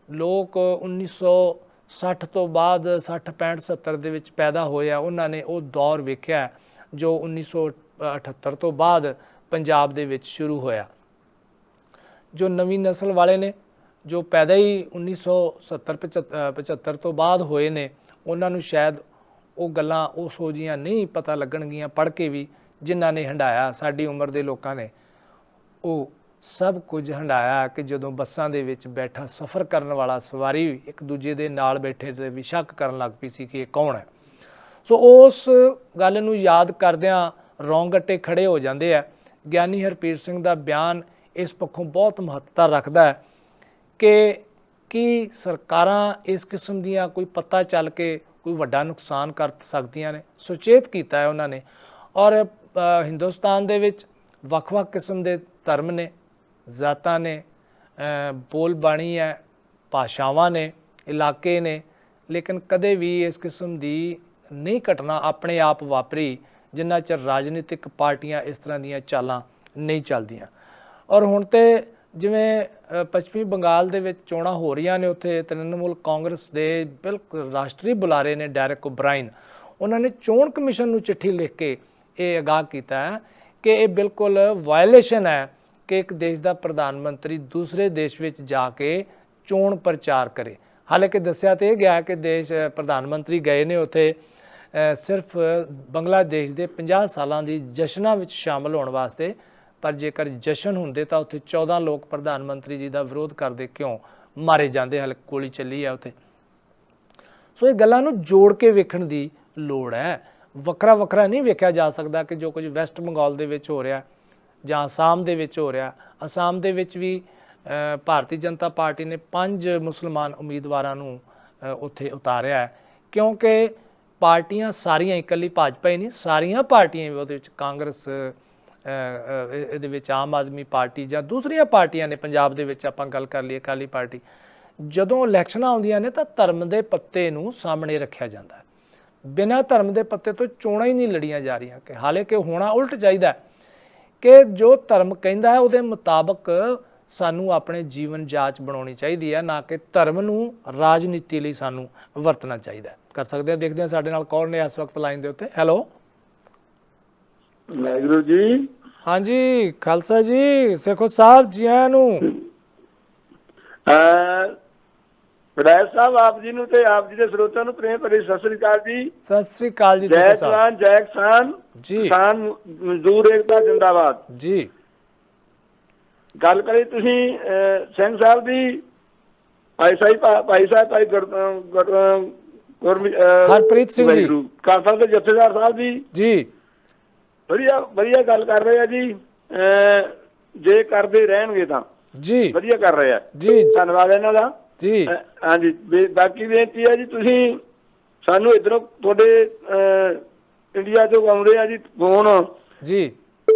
ਲੋਕ 1960 ਤੋਂ ਬਾਅਦ 60, 65, 70 ਦੇ ਵਿੱਚ ਪੈਦਾ ਹੋਏ ਆ, ਉਹਨਾਂ ਨੇ ਉਹ ਦੌਰ ਵੇਖਿਆ ਜੋ 1978 ਤੋਂ ਬਾਅਦ ਪੰਜਾਬ ਦੇ ਵਿੱਚ ਸ਼ੁਰੂ ਹੋਇਆ। ਜੋ ਨਵੀਂ ਨਸਲ ਵਾਲੇ ਨੇ, ਜੋ ਪੈਦਾ ਹੀ 1970, 75 ਤੋਂ ਬਾਅਦ ਹੋਏ ਨੇ, ਉਹਨਾਂ ਨੂੰ ਸ਼ਾਇਦ ਉਹ ਗੱਲਾਂ ਉਹ ਸੋਝੀਆਂ ਨਹੀਂ ਪਤਾ ਲੱਗਣਗੀਆਂ ਪੜ੍ਹ ਕੇ ਵੀ, ਜਿਨ੍ਹਾਂ ਨੇ ਹੰਢਾਇਆ। ਸਾਡੀ ਉਮਰ ਦੇ ਲੋਕਾਂ ਨੇ ਉਹ ਸਭ ਕੁਝ ਹੰਢਾਇਆ ਕਿ ਜਦੋਂ ਬੱਸਾਂ ਦੇ ਵਿੱਚ ਬੈਠਾ ਸਫ਼ਰ ਕਰਨ ਵਾਲਾ ਸਵਾਰੀ ਇੱਕ ਦੂਜੇ ਦੇ ਨਾਲ ਬੈਠੇ ਤੇ ਵੀ ਸ਼ੱਕ ਕਰਨ ਲੱਗ ਪਈ ਸੀ ਕਿ ਇਹ ਕੌਣ ਹੈ। ਸੋ ਉਸ ਗੱਲ ਨੂੰ ਯਾਦ ਕਰਦਿਆਂ ਰੌਂਗਟੇ ਖੜੇ ਹੋ ਜਾਂਦੇ ਆ। ਗਿਆਨੀ ਹਰਪ੍ਰੀਤ ਸਿੰਘ ਦਾ ਬਿਆਨ ਇਸ ਪੱਖੋਂ ਬਹੁਤ ਮਹੱਤਤਾ ਰੱਖਦਾ ਹੈ ਕਿ ਕੀ ਸਰਕਾਰਾਂ ਇਸ ਕਿਸਮ ਦੀਆਂ ਕੋਈ ਪਤਾ ਚੱਲ ਕੇ ਕੋਈ ਵੱਡਾ ਨੁਕਸਾਨ ਕਰ ਸਕਦੀਆਂ ਨੇ। ਸੁਚੇਤ ਕੀਤਾ ਹੈ ਉਹਨਾਂ ਨੇ। ਔਰ ਹਿੰਦੁਸਤਾਨ ਦੇ ਵਿੱਚ ਵੱਖ-ਵੱਖ ਕਿਸਮ ਦੇ ਧਰਮ ਨੇ, ਜ਼ਾਤਾਂ ਨੇ, ਬੋਲ ਬਾਣੀ ਹੈ, ਭਾਸ਼ਾਵਾਂ ਨੇ, ਇਲਾਕੇ ਨੇ, ਲੇਕਿਨ ਕਦੇ ਵੀ ਇਸ ਕਿਸਮ ਦੀ ਨਹੀਂ ਘਟਨਾ ਆਪਣੇ ਆਪ ਵਾਪਰੀ ਜਿੰਨਾ ਚਿਰ ਰਾਜਨੀਤਿਕ ਪਾਰਟੀਆਂ ਇਸ ਤਰ੍ਹਾਂ ਦੀਆਂ ਚਾਲਾਂ ਨਹੀਂ ਚੱਲਦੀਆਂ। ਔਰ ਹੁਣ ਤੇ ਜਿਵੇਂ ਪੱਛਮੀ ਬੰਗਾਲ ਦੇ ਵਿੱਚ ਚੋਣਾਂ ਹੋ ਰਹੀਆਂ ਨੇ, ਉੱਥੇ ਤ੍ਰਿਣਮੂਲ ਕਾਂਗਰਸ ਦੇ ਬਿਲਕੁਲ ਰਾਸ਼ਟਰੀ ਬੁਲਾਰੇ ਨੇ ਡੈਰੇਕ ਓਬਰਾਇਨ, ਉਹਨਾਂ ਨੇ ਚੋਣ ਕਮਿਸ਼ਨ ਨੂੰ ਚਿੱਠੀ ਲਿਖ ਕੇ ਇਹ ਆਗਾਹ ਕੀਤਾ ਹੈ ਕਿ ਇਹ ਬਿਲਕੁਲ ਵਾਇਲੇਸ਼ਨ ਹੈ ਕਿ ਇੱਕ ਦੇਸ਼ ਦਾ ਪ੍ਰਧਾਨ ਮੰਤਰੀ ਦੂਸਰੇ ਦੇਸ਼ ਵਿੱਚ ਜਾ ਕੇ ਚੋਣ ਪ੍ਰਚਾਰ ਕਰੇ। ਹਾਲਾਂਕਿ ਦੱਸਿਆ ਤੇ ਇਹ ਗਿਆ ਕਿ ਦੇਸ਼ ਪ੍ਰਧਾਨ ਮੰਤਰੀ ਗਏ ਨੇ ਉੱਥੇ ਸਿਰਫ ਬੰਗਲਾਦੇਸ਼ ਦੇ 50 ਸਾਲਾਂ ਦੀ ਜਸ਼ਨਾਂ ਵਿੱਚ ਸ਼ਾਮਲ ਹੋਣ ਵਾਸਤੇ, ਪਰ ਜੇਕਰ ਜਸ਼ਨ ਹੁੰਦੇ ਤਾਂ ਉੱਥੇ 14 ਲੋਕ ਪ੍ਰਧਾਨ ਮੰਤਰੀ ਜੀ ਦਾ ਵਿਰੋਧ ਕਰਦੇ ਕਿਉਂ ਮਾਰੇ ਜਾਂਦੇ। ਹਾਲੇ ਗੋਲੀ ਚੱਲੀ ਹੈ ਉੱਥੇ। ਸੋ ਇਹ ਗੱਲਾਂ ਨੂੰ ਜੋੜ ਕੇ ਵੇਖਣ ਦੀ ਲੋੜ ਹੈ। ਵੱਖਰਾ ਵੱਖਰਾ ਨਹੀਂ ਵੇਖਿਆ ਜਾ ਸਕਦਾ ਕਿ ਜੋ ਕੁਝ ਵੈਸਟ ਬੰਗਾਲ ਦੇ ਵਿੱਚ ਹੋ ਰਿਹਾ ਜਾਂ ਅਸਾਮ ਦੇ ਵਿੱਚ ਹੋ ਰਿਹਾ। ਅਸਾਮ ਦੇ ਵਿੱਚ ਵੀ ਭਾਰਤੀ ਜਨਤਾ ਪਾਰਟੀ ਨੇ 5 ਮੁਸਲਮਾਨ ਉਮੀਦਵਾਰਾਂ ਨੂੰ ਉੱਥੇ ਉਤਾਰਿਆ ਹੈ, ਕਿਉਂਕਿ ਪਾਰਟੀਆਂ ਸਾਰੀਆਂ, ਇਕੱਲੀ ਭਾਜਪਾ ਹੀ ਨਹੀਂ, ਸਾਰੀਆਂ ਪਾਰਟੀਆਂ ਉਹਦੇ ਵਿੱਚ, ਕਾਂਗਰਸ ਇਹਦੇ ਵਿੱਚ, ਆਮ ਆਦਮੀ ਪਾਰਟੀ ਜਾਂ ਦੂਸਰੀਆਂ ਪਾਰਟੀਆਂ ਨੇ, ਪੰਜਾਬ ਦੇ ਵਿੱਚ ਆਪਾਂ ਗੱਲ ਕਰ ਲਈਏ ਅਕਾਲੀ ਪਾਰਟੀ, ਜਦੋਂ ਇਲੈਕਸ਼ਨਾਂ ਆਉਂਦੀਆਂ ਨੇ ਤਾਂ ਧਰਮ ਦੇ ਪੱਤੇ ਨੂੰ ਸਾਹਮਣੇ ਰੱਖਿਆ ਜਾਂਦਾ ਹੈ। ਬਿਨਾਂ ਧਰਮ ਦੇ ਪੱਤੇ ਤੋਂ ਚੋਣਾਂ ਹੀ ਨਹੀਂ ਲੜੀਆਂ ਜਾ ਰਹੀਆਂ। ਕਿ ਹਾਲਾਂਕਿ ਹੋਣਾ ਉਲਟ ਚਾਹੀਦਾ ਕਿ ਜੋ ਧਰਮ ਕਹਿੰਦਾ ਹੈ ਉਹਦੇ ਮੁਤਾਬਕ ਸਾਨੂੰ ਆਪਣੇ ਜੀਵਨ ਜਾਂਚ ਬਣਾਉਣੀ ਚਾਹੀਦੀ ਹੈ, ਨਾ ਕਿ ਧਰਮ ਨੂੰ ਰਾਜਨੀਤੀ ਲਈ ਸਾਨੂੰ ਵਰਤਣਾ ਚਾਹੀਦਾ। ਕਰ ਸਕਦੇ ਹਾਂ, ਦੇਖਦੇ ਹਾਂ ਸਾਡੇ ਨਾਲ ਕੌਣ ਨੇ ਇਸ ਵਕਤ ਲਾਈਨ ਦੇ ਉੱਤੇ। ਹੈਲੋ ਵਾਹਿਗੁਰੂ ਜੀ। ਹਾਂਜੀ ਖਾਲਸਾ ਜੀ, ਸੇਖੋ ਸਾਹਿਬ ਜੀ ਆਇਆਂ ਨੂੰ। ਵਿਧਾਇਕ ਸਾਹਿਬ ਆਪ ਜੀ ਨੂੰ ਤੇ ਆਪ ਜੀ ਦੇ ਸਰੋਤਿਆਂ ਨੂੰ ਪ੍ਰੇਮ ਭਰੀ ਸਤਿ ਸ੍ਰੀ ਅਕਾਲ ਜੀ। ਸਤਿ ਸ੍ਰੀ ਅਕਾਲ ਜੀ। ਜੈ ਜਵਾਨ ਜੈ ਕਿਸਾਨ ਜੀ, ਕਿਸਾਨ ਮਜ਼ਦੂਰ ਏਕਤਾ ਜਿੰਦਾਬਾਦ ਜੀ। ਗੱਲ ਕਰੀ ਤੁਸੀਂ ਸਿੰਘ ਸਾਹਿਬ ਦੀ, ਭਾਈ ਸਾਹਿਬ ਭਾਈ ਹਰਪ੍ਰੀਤ ਸਿੰਘ ਜੀ, ਖਾਲਸਾ ਦੇ ਜਥੇਦਾਰ ਸਾਹਿਬ ਜੀ ਵਧੀਆ ਗੱਲ ਕਰ ਰਹੇ ਆ ਜੀ। ਜੇ ਕਰਦੇ ਰਹਿਣਗੇ ਤਾਂ ਜੀ ਵਧੀਆ ਕਰ ਰਹੇ ਆ ਜੀ, ਧੰਨਵਾਦ ਇਹਨਾਂ ਦਾ ਜੀ। ਹਾਂਜੀ, ਬਾਕੀ ਬੇਨਤੀ ਹੈ ਜੀ, ਤੁਸੀਂ ਸਾਨੂੰ ਇੱਧਰੋਂ ਤੁਹਾਡੇ ਇੰਡੀਆ ਚੋਂ ਆਉਂਦੇ ਆ ਜੀ ਫੋਨ ਜੀ,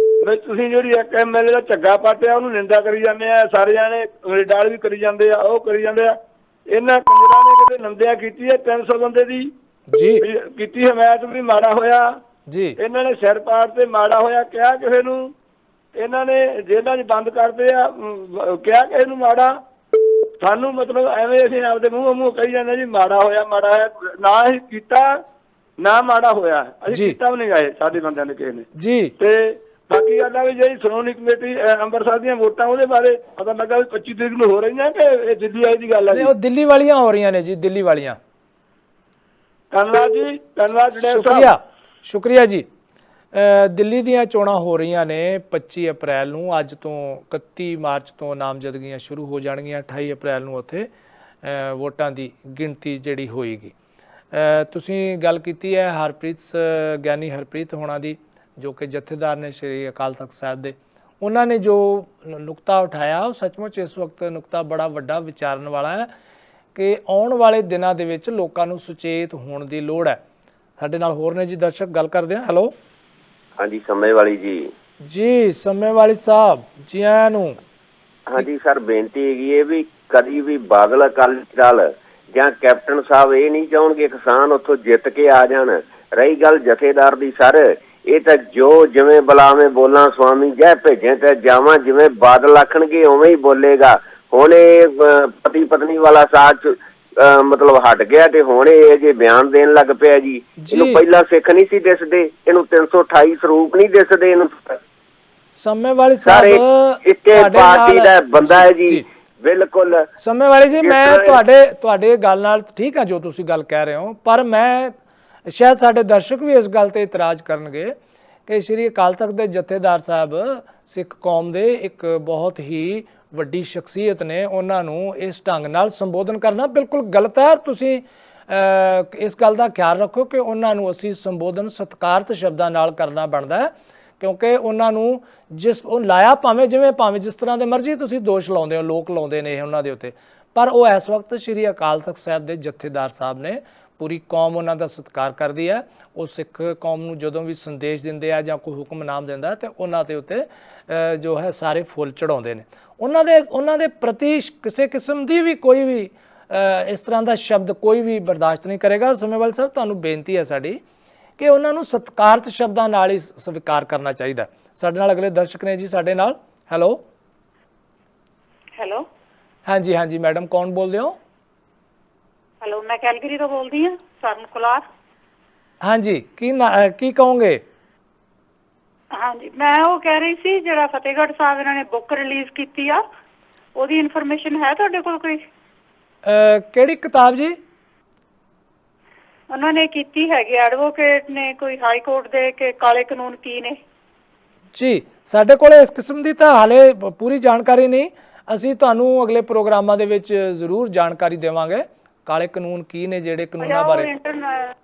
ਤੁਸੀਂ ਜਿਹੜੀ ਇੱਕ MLA ਦਾ ਝੱਗਾ ਪਾਟਿਆ ਉਹਨੂੰ ਨਿੰਦਾ ਕਰੀ ਜਾਂਦੇ ਆ, ਸਾਰੇ ਜਾਣੇ ਡਾਲ ਵੀ ਕਰੀ ਜਾਂਦੇ ਆ, ਉਹ ਕਰੀ ਜਾਂਦੇ ਆ। ਇਹਨਾਂ ਕੰਜਰਾਂ ਨੇ ਕਿਤੇ ਨਿੰਦਿਆ ਕੀਤੀ ਹੈ 300 ਬੰਦੇ ਦੀ ਜੀ ਕੀਤੀ, ਹਮਾਇਤ ਵੀ ਮਾੜਾ ਹੋਇਆ ਜੀ। ਇਹਨਾਂ ਨੇ ਸਿਰ ਪਾੜ ਤੇ ਮਾੜਾ ਹੋਇਆ ਕਿਹਾ ਕਿਸੇ ਨੂੰ, ਇਹਨਾਂ ਨੇ ਜੇਲ੍ਹਾਂ 'ਚ ਬੰਦ ਕਰਦੇ ਆ ਕਿਹਾ ਕਿਸੇ ਨੂੰ ਮਾੜਾ। ਸਾਨੂੰ ਮਤਲਬ ਐਵੇਂ ਅਸੀਂ ਆਪਦੇ ਮੂੰਹ ਕਹੀ ਜਾਂਦੇ ਜੀ ਮਾੜਾ ਹੋਇਆ ਨਾ ਅਸੀਂ ਕੀਤਾ ਨਾ ਮਾੜਾ ਹੋਇਆ, ਅਸੀਂ ਕੀਤਾ ਵੀ ਨਹੀਂ ਗਏ ਸਾਡੇ ਬੰਦਿਆਂ ਨੇ ਕਿਸੇ ਨੇ ਜੀ। ਤੇ ਬਾਕੀ ਗੱਲ ਆ ਵੀ ਜਿਹੜੀ ਸ਼੍ਰੋਮਣੀ ਕਮੇਟੀ ਅੰਮ੍ਰਿਤਸਰ ਦੀਆਂ ਵੋਟਾਂ ਉਹਦੇ ਬਾਰੇ ਪਤਾ ਲੱਗਾ ਵੀ 25 ਤਰੀਕ ਨੂੰ ਹੋ ਰਹੀਆਂ ਕਿ ਇਹ ਦਿੱਲੀ ਆਈ ਦੀ ਗੱਲ ਹੈ? ਉਹ ਦਿੱਲੀ ਵਾਲੀਆਂ ਹੋ ਰਹੀਆਂ ਨੇ ਜੀ, ਦਿੱਲੀ ਵਾਲੀਆਂ। ਧੰਨਵਾਦ ਜੀ, ਧੰਨਵਾਦ, ਸ਼ੁਕਰੀਆ ਜੀ। ਦਿੱਲੀ ਦੀਆਂ ਚੋਣਾਂ ਹੋ ਰਹੀਆਂ ਨੇ 25 ਅਪ੍ਰੈਲ ਨੂੰ। ਅੱਜ ਤੋਂ 31 ਮਾਰਚ ਤੋਂ ਨਾਮਜ਼ਦਗੀਆਂ ਸ਼ੁਰੂ ਹੋ ਜਾਣਗੀਆਂ। 28 ਅਪ੍ਰੈਲ ਨੂੰ ਉੱਥੇ ਵੋਟਾਂ ਦੀ ਗਿਣਤੀ ਜਿਹੜੀ ਹੋਏਗੀ। ਤੁਸੀਂ ਗੱਲ ਕੀਤੀ ਹੈ ਗਿਆਨੀ ਹਰਪ੍ਰੀਤ ਹੋਣਾ ਦੀ, ਜੋ ਕਿ ਜਥੇਦਾਰ ਨੇ ਸ਼੍ਰੀ ਅਕਾਲ ਤਖਤ ਸਾਹਿਬ ਦੇ। ਉਹਨਾਂ ਨੇ ਜੋ ਨੁਕਤਾ ਉਠਾਇਆ ਉਹ ਸੱਚਮੁੱਚ ਇਸ ਵਕਤ ਨੁਕਤਾ ਬੜਾ ਵੱਡਾ ਵਿਚਾਰਨ ਵਾਲਾ ਹੈ ਕਿ ਆਉਣ ਵਾਲੇ ਦਿਨਾਂ ਦੇ ਵਿੱਚ ਲੋਕਾਂ ਨੂੰ ਸੁਚੇਤ ਹੋਣ ਦੀ ਲੋੜ ਹੈ। ਸਾਡੇ ਨਾਲ ਹੋਰ ਨੇ ਜੀ ਦਰਸ਼ਕ, ਗੱਲ ਕਰਦੇ ਹਾਂ। ਹੈਲੋ ਹਾਂਜੀ, ਸੰਮੇਵਾਲੀ ਜੀ ਸੰਮੇਵਾਲੀ ਸਾਹਿਬ ਜੀ ਆਇਆਂ ਨੂੰ। ਹਾਂਜੀ ਸਰ, ਬੇਨਤੀ ਹੈਗੀ ਹੈ ਵੀ ਕਦੀ ਵੀ ਬਾਦਲ ਅਕਾਲੀ ਦਲ ਜਾਂ ਕੈਪਟਨ ਸਾਹਿਬ ਇਹ ਨਹੀਂ ਚਾਹੁੰਗੇ ਕਿਸਾਨ ਉੱਥੋਂ ਜਿੱਤ ਕੇ ਆ ਜਾਣ। ਰਹੀ ਗੱਲ ਜਥੇਦਾਰ ਦੀ ਸਰ, ਇਹ ਤਾਂ ਜੋ ਜਿਵੇਂ ਬੁਲਾਵੇਂ ਬੋਲਾਂ ਸੁਆਮੀ ਜੈ ਭੇਜੇ ਤੇ ਜਾਵਾਂ, ਜਿਵੇਂ ਬਾਦਲ ਆਖਣਗੇ ਉਵੇਂ ਹੀ ਬੋਲੇਗਾ। ਹੁਣ ਇਹ ਪਤੀ ਪਤਨੀ ਵਾਲਾ ਸਾਥ ਮਤਲਬ ਹਟ ਗਿਆ ਤੇ ਹੁਣ ਇਹ ਜੇ ਬਿਆਨ ਦੇਣ ਲੱਗ ਪਿਆ ਜੀ। ਇਹਨੂੰ ਪਹਿਲਾਂ ਸਿੱਖ ਨਹੀਂ ਸੀ ਦਿਸਦੇ, ਇਹਨੂੰ 328 ਸਰੂਪ ਨਹੀਂ ਦਿਸਦੇ। ਇਹਨੂੰ ਸੰਮੇਵਾਲੀ ਸਾਹਿਬ ਇੱਕੇ ਪਾਰਟੀ ਦਾ ਬੰਦਾ ਹੈ ਜੀ। ਬਿਲਕੁਲ ਸਮੇਵਾਲੀ ਜੀ, ਮੈਂ ਤੁਹਾਡੇ ਗੱਲ ਨਾਲ ਠੀਕ ਆ ਜੋ ਤੁਸੀਂ ਗੱਲ ਕਹਿ ਰਹੇ ਹੋ, ਪਰ ਮੈਂ ਸ਼ਾਇਦ ਸਾਡੇ ਦਰਸ਼ਕ ਵੀ ਇਸ ਗੱਲ ਤੇ ਇਤਰਾਜ਼ ਕਰਨਗੇ ਕਿ ਸ਼੍ਰੀ ਅਕਾਲ ਤਖਤ ਦੇ ਜਥੇਦਾਰ ਸਾਹਿਬ ਸਿੱਖ ਕੌਮ ਦੇ ਇੱਕ ਬਹੁਤ ਹੀ ਵੱਡੀ ਸ਼ਖਸੀਅਤ ਨੇ, ਉਹਨਾਂ ਨੂੰ ਇਸ ਢੰਗ ਨਾਲ ਸੰਬੋਧਨ ਕਰਨਾ ਬਿਲਕੁਲ ਗਲਤ ਹੈ। ਤੁਸੀਂ ਇਸ ਗੱਲ ਦਾ ਖਿਆਲ ਰੱਖੋ ਕਿ ਉਹਨਾਂ ਨੂੰ ਅਸੀਂ ਸੰਬੋਧਨ ਸਤਿਕਾਰਤ ਸ਼ਬਦਾਂ ਨਾਲ ਕਰਨਾ ਬਣਦਾ ਹੈ, ਕਿਉਂਕਿ ਉਹਨਾਂ ਨੂੰ ਉਹ ਲਾਇਆ ਭਾਵੇਂ ਜਿਸ ਤਰ੍ਹਾਂ ਦੇ ਮਰਜ਼ੀ ਤੁਸੀਂ ਦੋਸ਼ ਲਾਉਂਦੇ ਹੋ, ਲੋਕ ਲਾਉਂਦੇ ਨੇ ਉਹਨਾਂ ਦੇ ਉੱਤੇ, ਪਰ ਉਹ ਇਸ ਵਕਤ ਸ਼੍ਰੀ ਅਕਾਲ ਤਖਤ ਸਾਹਿਬ ਦੇ ਜਥੇਦਾਰ ਸਾਹਿਬ ਨੇ। ਪੂਰੀ ਕੌਮ ਉਹਨਾਂ ਦਾ ਸਤਿਕਾਰ ਕਰਦੀ ਹੈ। ਉਹ ਸਿੱਖ ਕੌਮ ਨੂੰ ਜਦੋਂ ਵੀ ਸੰਦੇਸ਼ ਦਿੰਦੇ ਆ ਜਾਂ ਕੋਈ ਹੁਕਮਨਾਮ ਦਿੰਦਾ ਤੇ ਉਹਨਾਂ ਦੇ ਉੱਤੇ ਜੋ ਹੈ ਸਾਰੇ ਫੁੱਲ ਚੜਾਉਂਦੇ ਨੇ। ਉਹਨਾਂ ਦੇ ਪ੍ਰਤੀ ਕਿਸੇ ਕਿਸਮ ਦੀ ਵੀ ਕੋਈ ਵੀ ਇਸ ਤਰ੍ਹਾਂ ਦਾ ਸ਼ਬਦ ਕੋਈ ਵੀ ਬਰਦਾਸ਼ਤ ਨਹੀਂ ਕਰੇਗਾ। ਸਮੇਵਾਲ ਸਾਹਿਬ, ਤੁਹਾਨੂੰ ਬੇਨਤੀ ਹੈ ਸਾਡੀ ਕਿ ਉਹਨਾਂ ਨੂੰ ਸਤਿਕਾਰਤ ਸ਼ਬਦਾਂ ਨਾਲ ਹੀ ਸਵੀਕਾਰ ਕਰਨਾ ਚਾਹੀਦਾ। ਸਾਡੇ ਨਾਲ ਅਗਲੇ ਦਰਸ਼ਕ ਨੇ ਜੀ ਸਾਡੇ ਨਾਲ। ਹੈਲੋ ਹੈਲੋ ਹਾਂਜੀ ਹਾਂਜੀ ਮੈਡਮ, ਕੌਣ ਬੋਲਦੇ ਹੋ? ਹੈਲੋ, ਮੈਂ ਕੈਲਗਰੀ ਤੋਂ ਬੋਲਦੀ ਹਾਂ, ਸਰਨ ਕੁਲਾਰ। ਹਾਂਜੀ, ਕੀ ਕਹੋਗੇ? ਹਾਂਜੀ, ਮੈਂ ਉਹ ਕਹਿ ਰਹੀ ਸੀ ਜਿਹੜਾ ਫਤਿਹਗੜ੍ਹ ਸਾਹਿਬ ਇਹਨਾਂ ਨੇ ਬੁੱਕ ਰਿਲੀਜ਼ ਕੀਤੀ ਆ, ਉਹਦੀ ਇਨਫੋਰਮੇਸ਼ਨ ਹੈ ਤੁਹਾਡੇ ਕੋਲ ਕੋਈ? ਕਿਹੜੀ ਕਿਤਾਬ ਜੀ? ਉਹਨਾਂ ਨੇ ਕੀਤੀ ਹੈਗੀ, ਐਡਵੋਕੇਟ ਨੇ, ਕੋਈ ਹਾਈ ਕੋਰਟ ਦੇ, ਕਿ ਕਾਲੇ ਕਾਨੂੰਨ ਕੀ ਨੇ ਜੀ। ਸਾਡੇ ਕੋਲ ਇਸ ਕਿਸਮ ਦੀ ਤਾਂ ਹਾਲੇ ਪੂਰੀ ਜਾਣਕਾਰੀ ਨਹੀਂ, ਅਸੀਂ ਤੁਹਾਨੂੰ ਅਗਲੇ ਪ੍ਰੋਗਰਾਮਾਂ ਦੇ ਵਿੱਚ ਜ਼ਰੂਰ ਜਾਣਕਾਰੀ ਦੇਵਾਂਗੇ ਕਾਲੇ ਕਾਨੂੰਨ ਕੀ ਨੇ, ਜਿਹੜੇ ਕਾਨੂੰਨਾਂ ਬਾਰੇ।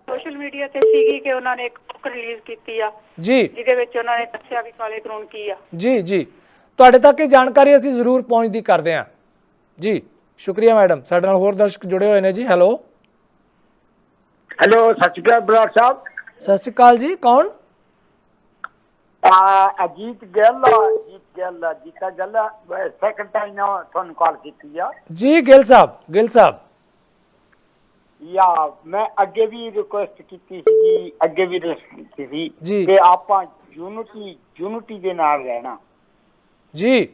ਸੋਸ਼ਲ ਮੀਡੀਆ ਤੇ ਸੀਗੀ ਕਿ ਉਹਨਾਂ ਨੇ ਇੱਕ ਬੁੱਕ ਰਿਲੀਜ਼ ਕੀਤੀ ਆ ਜੀ, ਜਿਹਦੇ ਵਿੱਚ ਉਹਨਾਂ ਨੇ ਦੱਸਿਆ ਵੀ ਕਾਲੇ ਕਾਨੂੰਨ ਕੀ ਆ। ਜੀ ਜੀ, ਤੁਹਾਡੇ ਤੱਕ ਇਹ ਜਾਣਕਾਰੀ ਅਸੀਂ ਜ਼ਰੂਰ ਪਹੁੰਚਦੀ ਕਰਦੇ ਹਾਂ ਜੀ। ਸ਼ੁਕਰੀਆ ਮੈਡਮ। ਸਾਡੇ ਨਾਲ ਹੋਰ ਦਰਸ਼ਕ ਜੁੜੇ ਹੋਏ ਨੇ ਜੀ। ਹੈਲੋ ਹੈਲੋ, ਸਤਿ ਸ਼੍ਰੀ ਅਕਾਲ ਬਰਾੜ ਸਾਹਿਬ। ਸਤਿ ਸ਼੍ਰੀ ਅਕਾਲ ਜੀ, ਕੌਣ? ਅਜੀਤ ਗਿੱਲ ਜੀਤਾ ਗੱਲ ਸੈਕੰਡ ਟਾਈਮ ਤੁਹਾਨੂੰ ਕਾਲ ਕੀਤੀ ਆ ਜੀ। ਗਿੱਲ ਸਾਹਿਬ ਯਾ ਮੈਂ ਅੱਗੇ ਵੀ ਰਿਕੁਐਸਟ ਕੀਤੀ ਸੀ, ਅੱਗੇ ਵੀ ਰਿਕੁਐਸਟ ਕੀਤੀ ਸੀ ਕਿ ਆਪਾਂ ਯੂਨਿਟੀ ਦੇ ਨਾਲ ਰਹਿਣਾ ਜੀ।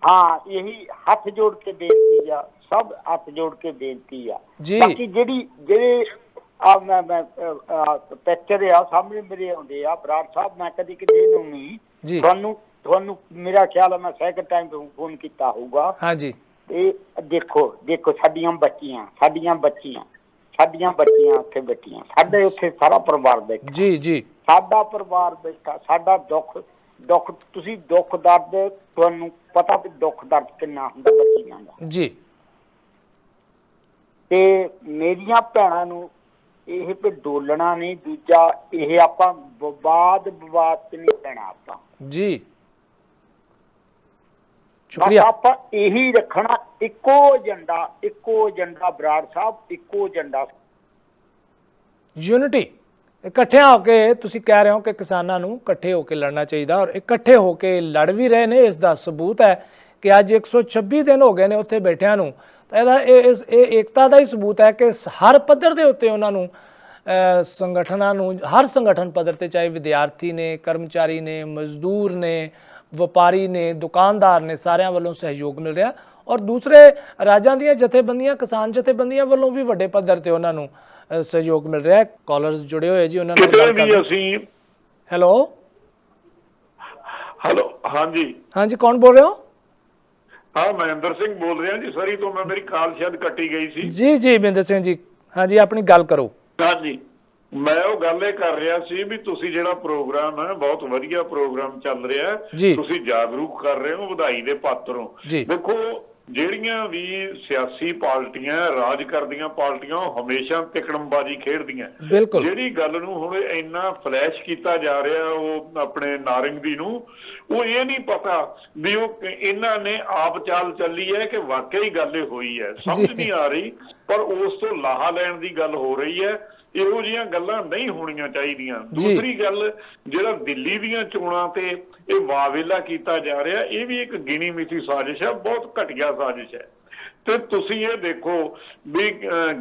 ਹਾਂ, ਇਹੀ ਹੱਥ ਜੋੜ ਕੇ ਬੇਨਤੀ ਆ, ਸਭ ਹੱਥ ਜੋੜ ਕੇ ਬੇਨਤੀ ਆ। ਬਾਕੀ ਜਿਹੜੇ ਮੈਂ ਪਿਕਚਰ ਆ ਸਾਹਮਣੇ ਮੇਰੇ ਆਉਂਦੇ ਆ ਬਰਾੜ ਸਾਹਿਬ, ਮੈਂ ਕਦੀ ਕਿਤੇ ਨੂੰ ਨਹੀਂ ਤੁਹਾਨੂੰ ਮੇਰਾ ਖਿਆਲ ਹੈ ਮੈਂ ਸੈਕੰਡ ਟਾਈਮ ਫੋਨ ਕੀਤਾ ਹੋਊਗਾ। ਹਾਂਜੀ, ਇਹ ਦੇਖੋ ਸਾਡੀਆਂ ਬੱਚੀਆਂ ਉੱਥੇ ਬੈਠੀਆਂ, ਸਾਡੇ ਉੱਥੇ ਸਾਰਾ ਪਰਿਵਾਰ ਬੈਠਾ ਜੀ। ਸਾਡਾ ਪਰਿਵਾਰ ਬੈਠਾ, ਸਾਡਾ ਦੁੱਖ ਤੁਸੀਂ ਦੁੱਖ ਦਰਦ, ਤੁਹਾਨੂੰ ਪਤਾ ਵੀ ਦੁੱਖ ਦਰਦ ਕਿੰਨਾ ਹੁੰਦਾ ਬੱਚੀਆਂ ਦਾ ਜੀ। ਤੇ ਮੇਰੀਆਂ ਭੈਣਾਂ ਨੂੰ ਇਹ ਤੇ ਡੋਲਣਾ ਨਹੀਂ, ਦੂਜਾ ਇਹ ਆਪਾਂ ਵਿਵਾਦ ਚ ਨਹੀਂ ਪੈਣਾ ਆਪਾਂ ਜੀ। ਸ਼ੁਕਰੀਆ। ਆਪਾਂ ਇਹੀ ਰੱਖਣਾ, ਇੱਕੋ ਏਜੰਡਾ ਬਰਾੜ ਸਾਹਿਬ, ਇੱਕੋ ਏਜੰਡਾ, ਯੂਨਿਟੀ। ਇਕੱਠਿਆਂ ਹੋ ਕੇ ਤੁਸੀਂ ਕਹਿ ਰਹੇ ਹੋ ਕਿ ਕਿਸਾਨਾਂ ਨੂੰ ਇਕੱਠੇ ਹੋ ਕੇ ਲੜਨਾ ਚਾਹੀਦਾ, ਔਰ ਇਕੱਠੇ ਹੋ ਕੇ ਲੜ ਵੀ ਰਹੇ ਨੇ। ਇਸ ਦਾ ਸਬੂਤ ਹੈ ਕਿ ਅੱਜ 126 ਦਿਨ ਹੋ ਗਏ ਨੇ ਉੱਥੇ ਬੈਠਿਆਂ ਨੂੰ। ਤਾਂ ਇਹ ਏਕਤਾ ਦਾ ਹੀ ਸਬੂਤ ਹੈ ਕਿ ਹਰ ਪੱਧਰ ਦੇ ਉੱਤੇ ਉਹਨਾਂ ਨੂੰ ਸੰਗਠਨਾਂ ਨੂੰ, ਹਰ ਸੰਗਠਨ ਪੱਧਰ ਤੇ, ਚਾਹੇ ਵਿਦਿਆਰਥੀ ਨੇ, ਕਰਮਚਾਰੀ ਨੇ, ਮਜ਼ਦੂਰ ਨੇ, ਵਪਾਰੀ ਨੇ, ਦੁਕਾਨਦਾਰ ਨੇ, ਸਾਰਿਆਂ ਵੱਲੋਂ ਸਹਿਯੋਗ ਮਿਲ ਰਿਹਾ। ਔਰ ਦੂਸਰੇ ਰਾਜਾਂ ਦੀਆਂ ਜਥੇਬੰਦੀਆਂ, ਕਿਸਾਨ ਜਥੇਬੰਦੀਆਂ ਵੱਲੋਂ ਵੀ ਵੱਡੇ ਪੱਧਰ ਤੇ ਉਹਨਾਂ ਨੂੰ ਸਹਿਯੋਗ ਮਿਲ ਰਿਹਾ ਹੈ। ਕਾਲਰਸ ਜੁੜੇ ਹੋਏ ਜੀ, ਉਹਨਾਂ ਨਾਲ ਗੱਲ ਕਰਦੇ ਅਸੀਂ। ਹੈਲੋ ਹਾਂਜੀ, ਕੌਣ ਬੋਲ ਰਹੇ ਹੋ? ਹਾਂ, ਮਹਿੰਦਰ ਸਿੰਘ ਬੋਲ ਰਿਹਾ ਜੀ, ਸਰੀ ਤੋਂ। ਮੇਰੀ ਕਾਲ ਸ਼ਾਇਦ ਕੱਟੀ ਗਈ ਸੀ ਜੀ। ਮਹਿੰਦਰ ਸਿੰਘ ਜੀ, ਹਾਂਜੀ, ਆਪਣੀ ਗੱਲ ਕਰੋ। ਹਾਂਜੀ, ਮੈਂ ਉਹ ਗੱਲ ਇਹ ਕਰ ਰਿਹਾ ਸੀ ਵੀ ਤੁਸੀਂ ਜਿਹੜਾ ਪ੍ਰੋਗਰਾਮ ਹੈ, ਬਹੁਤ ਵਧੀਆ ਪ੍ਰੋਗਰਾਮ ਚੱਲ ਰਿਹਾ, ਤੁਸੀਂ ਜਾਗਰੂਕ ਕਰ ਰਹੇ ਹੋ, ਵਧਾਈ ਦੇ ਪਾਤਰ ਹੋ। ਦੇਖੋ, ਜਿਹੜੀਆਂ ਵੀ ਸਿਆਸੀ ਪਾਰਟੀਆਂ, ਰਾਜ ਕਰਦੀਆਂ ਪਾਰਟੀਆਂ, ਉਹ ਹਮੇਸ਼ਾ ਤਿਕੜਮਬਾਜ਼ੀ ਖੇਡਦੀਆਂ। ਜਿਹੜੀ ਗੱਲ ਨੂੰ ਹੁਣ ਇੰਨਾ ਫਲੈਸ਼ ਕੀਤਾ ਜਾ ਰਿਹਾ ਉਹ ਆਪਣੇ ਨਾਰੰਗੀ ਨੂੰ, ਉਹ ਇਹ ਨਹੀਂ ਪਤਾ ਵੀ ਉਹ ਇਹਨਾਂ ਨੇ ਆਪ ਚਾਲ ਚੱਲੀ ਹੈ ਕਿ ਵਾਕਈ ਗੱਲ ਇਹ ਹੋਈ ਹੈ, ਸਮਝ ਨਹੀਂ ਆ ਰਹੀ। ਪਰ ਉਸ ਤੋਂ ਲਾਹਾ ਲੈਣ ਦੀ ਗੱਲ ਹੋ ਰਹੀ ਹੈ। ਇਹੋ ਜਿਹੀਆਂ ਗੱਲਾਂ ਨਹੀਂ ਹੋਣੀਆਂ ਚਾਹੀਦੀਆਂ। ਦੂਸਰੀ ਗੱਲ, ਜਿਹੜਾ ਦਿੱਲੀ ਦੀਆਂ ਚੋਣਾਂ ਤੇ ਇਹ ਵਾਵੇਲਾ ਕੀਤਾ ਜਾ ਰਿਹਾ, ਇਹ ਵੀ ਇੱਕ ਗਿਣੀ ਮਿਥੀ ਸਾਜ਼ਿਸ਼ ਹੈ, ਬਹੁਤ ਘਟੀਆ ਸਾਜ਼ਿਸ਼ ਹੈ। ਤੇ ਤੁਸੀਂ ਇਹ ਦੇਖੋ ਵੀ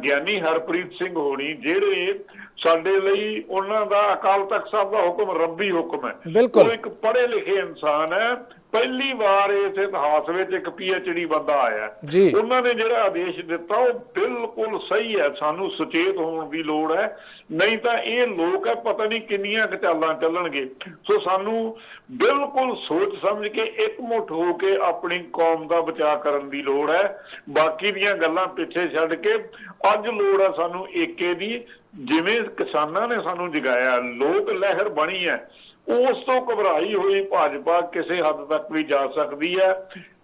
ਗਿਆਨੀ ਹਰਪ੍ਰੀਤ ਸਿੰਘ ਹੋਣੀ, ਜਿਹੜੇ ਸਾਡੇ ਲਈ ਉਹਨਾਂ ਦਾ ਅਕਾਲ ਤਖਤ ਸਾਹਿਬ ਦਾ ਹੁਕਮ ਰੱਬੀ ਹੁਕਮ ਹੈ। ਬਿਲਕੁਲ ਉਹ ਇੱਕ ਪੜ੍ਹੇ ਲਿਖੇ ਇਨਸਾਨ ਹੈ। ਪਹਿਲੀ ਵਾਰ ਇਸ ਇਤਿਹਾਸ ਵਿੱਚ ਇੱਕ PhD ਬੰਦਾ ਆਇਆ ਜੀ। ਉਹਨਾਂ ਨੇ ਜਿਹੜਾ ਆਦੇਸ਼ ਦਿੱਤਾ ਉਹ ਬਿਲਕੁਲ ਸਹੀ ਹੈ। ਸਾਨੂੰ ਸੁਚੇਤ ਹੋਣ ਦੀ ਲੋੜ ਹੈ, ਨਹੀਂ ਤਾਂ ਇਹ ਲੋਕ ਹੈ ਪਤਾ ਨਹੀਂ ਕਿੰਨੀਆਂ ਕੁ ਚਾਲਾਂ ਚੱਲਣਗੇ। ਸੋ ਸਾਨੂੰ ਬਿਲਕੁਲ ਸੋਚ ਸਮਝ ਕੇ ਇਕਮੁੱਠ ਹੋ ਕੇ ਆਪਣੀ ਕੌਮ ਦਾ ਬਚਾਅ ਕਰਨ ਦੀ ਲੋੜ ਹੈ। ਬਾਕੀ ਦੀਆਂ ਗੱਲਾਂ ਪਿੱਛੇ ਛੱਡ ਕੇ ਅੱਜ ਲੋੜ ਹੈ ਸਾਨੂੰ ਏਕੇ ਦੀ। ਜਿਵੇਂ ਕਿਸਾਨਾਂ ਨੇ ਸਾਨੂੰ ਜਗਾਇਆ, ਲੋਕ ਲਹਿਰ ਬਣੀ ਹੈ, ਉਸ ਤੋਂ ਘਬਰਾਈ ਹੋਈ ਭਾਜਪਾ ਕਿਸੇ ਹੱਦ ਤੱਕ ਵੀ ਜਾ ਸਕਦੀ ਹੈ।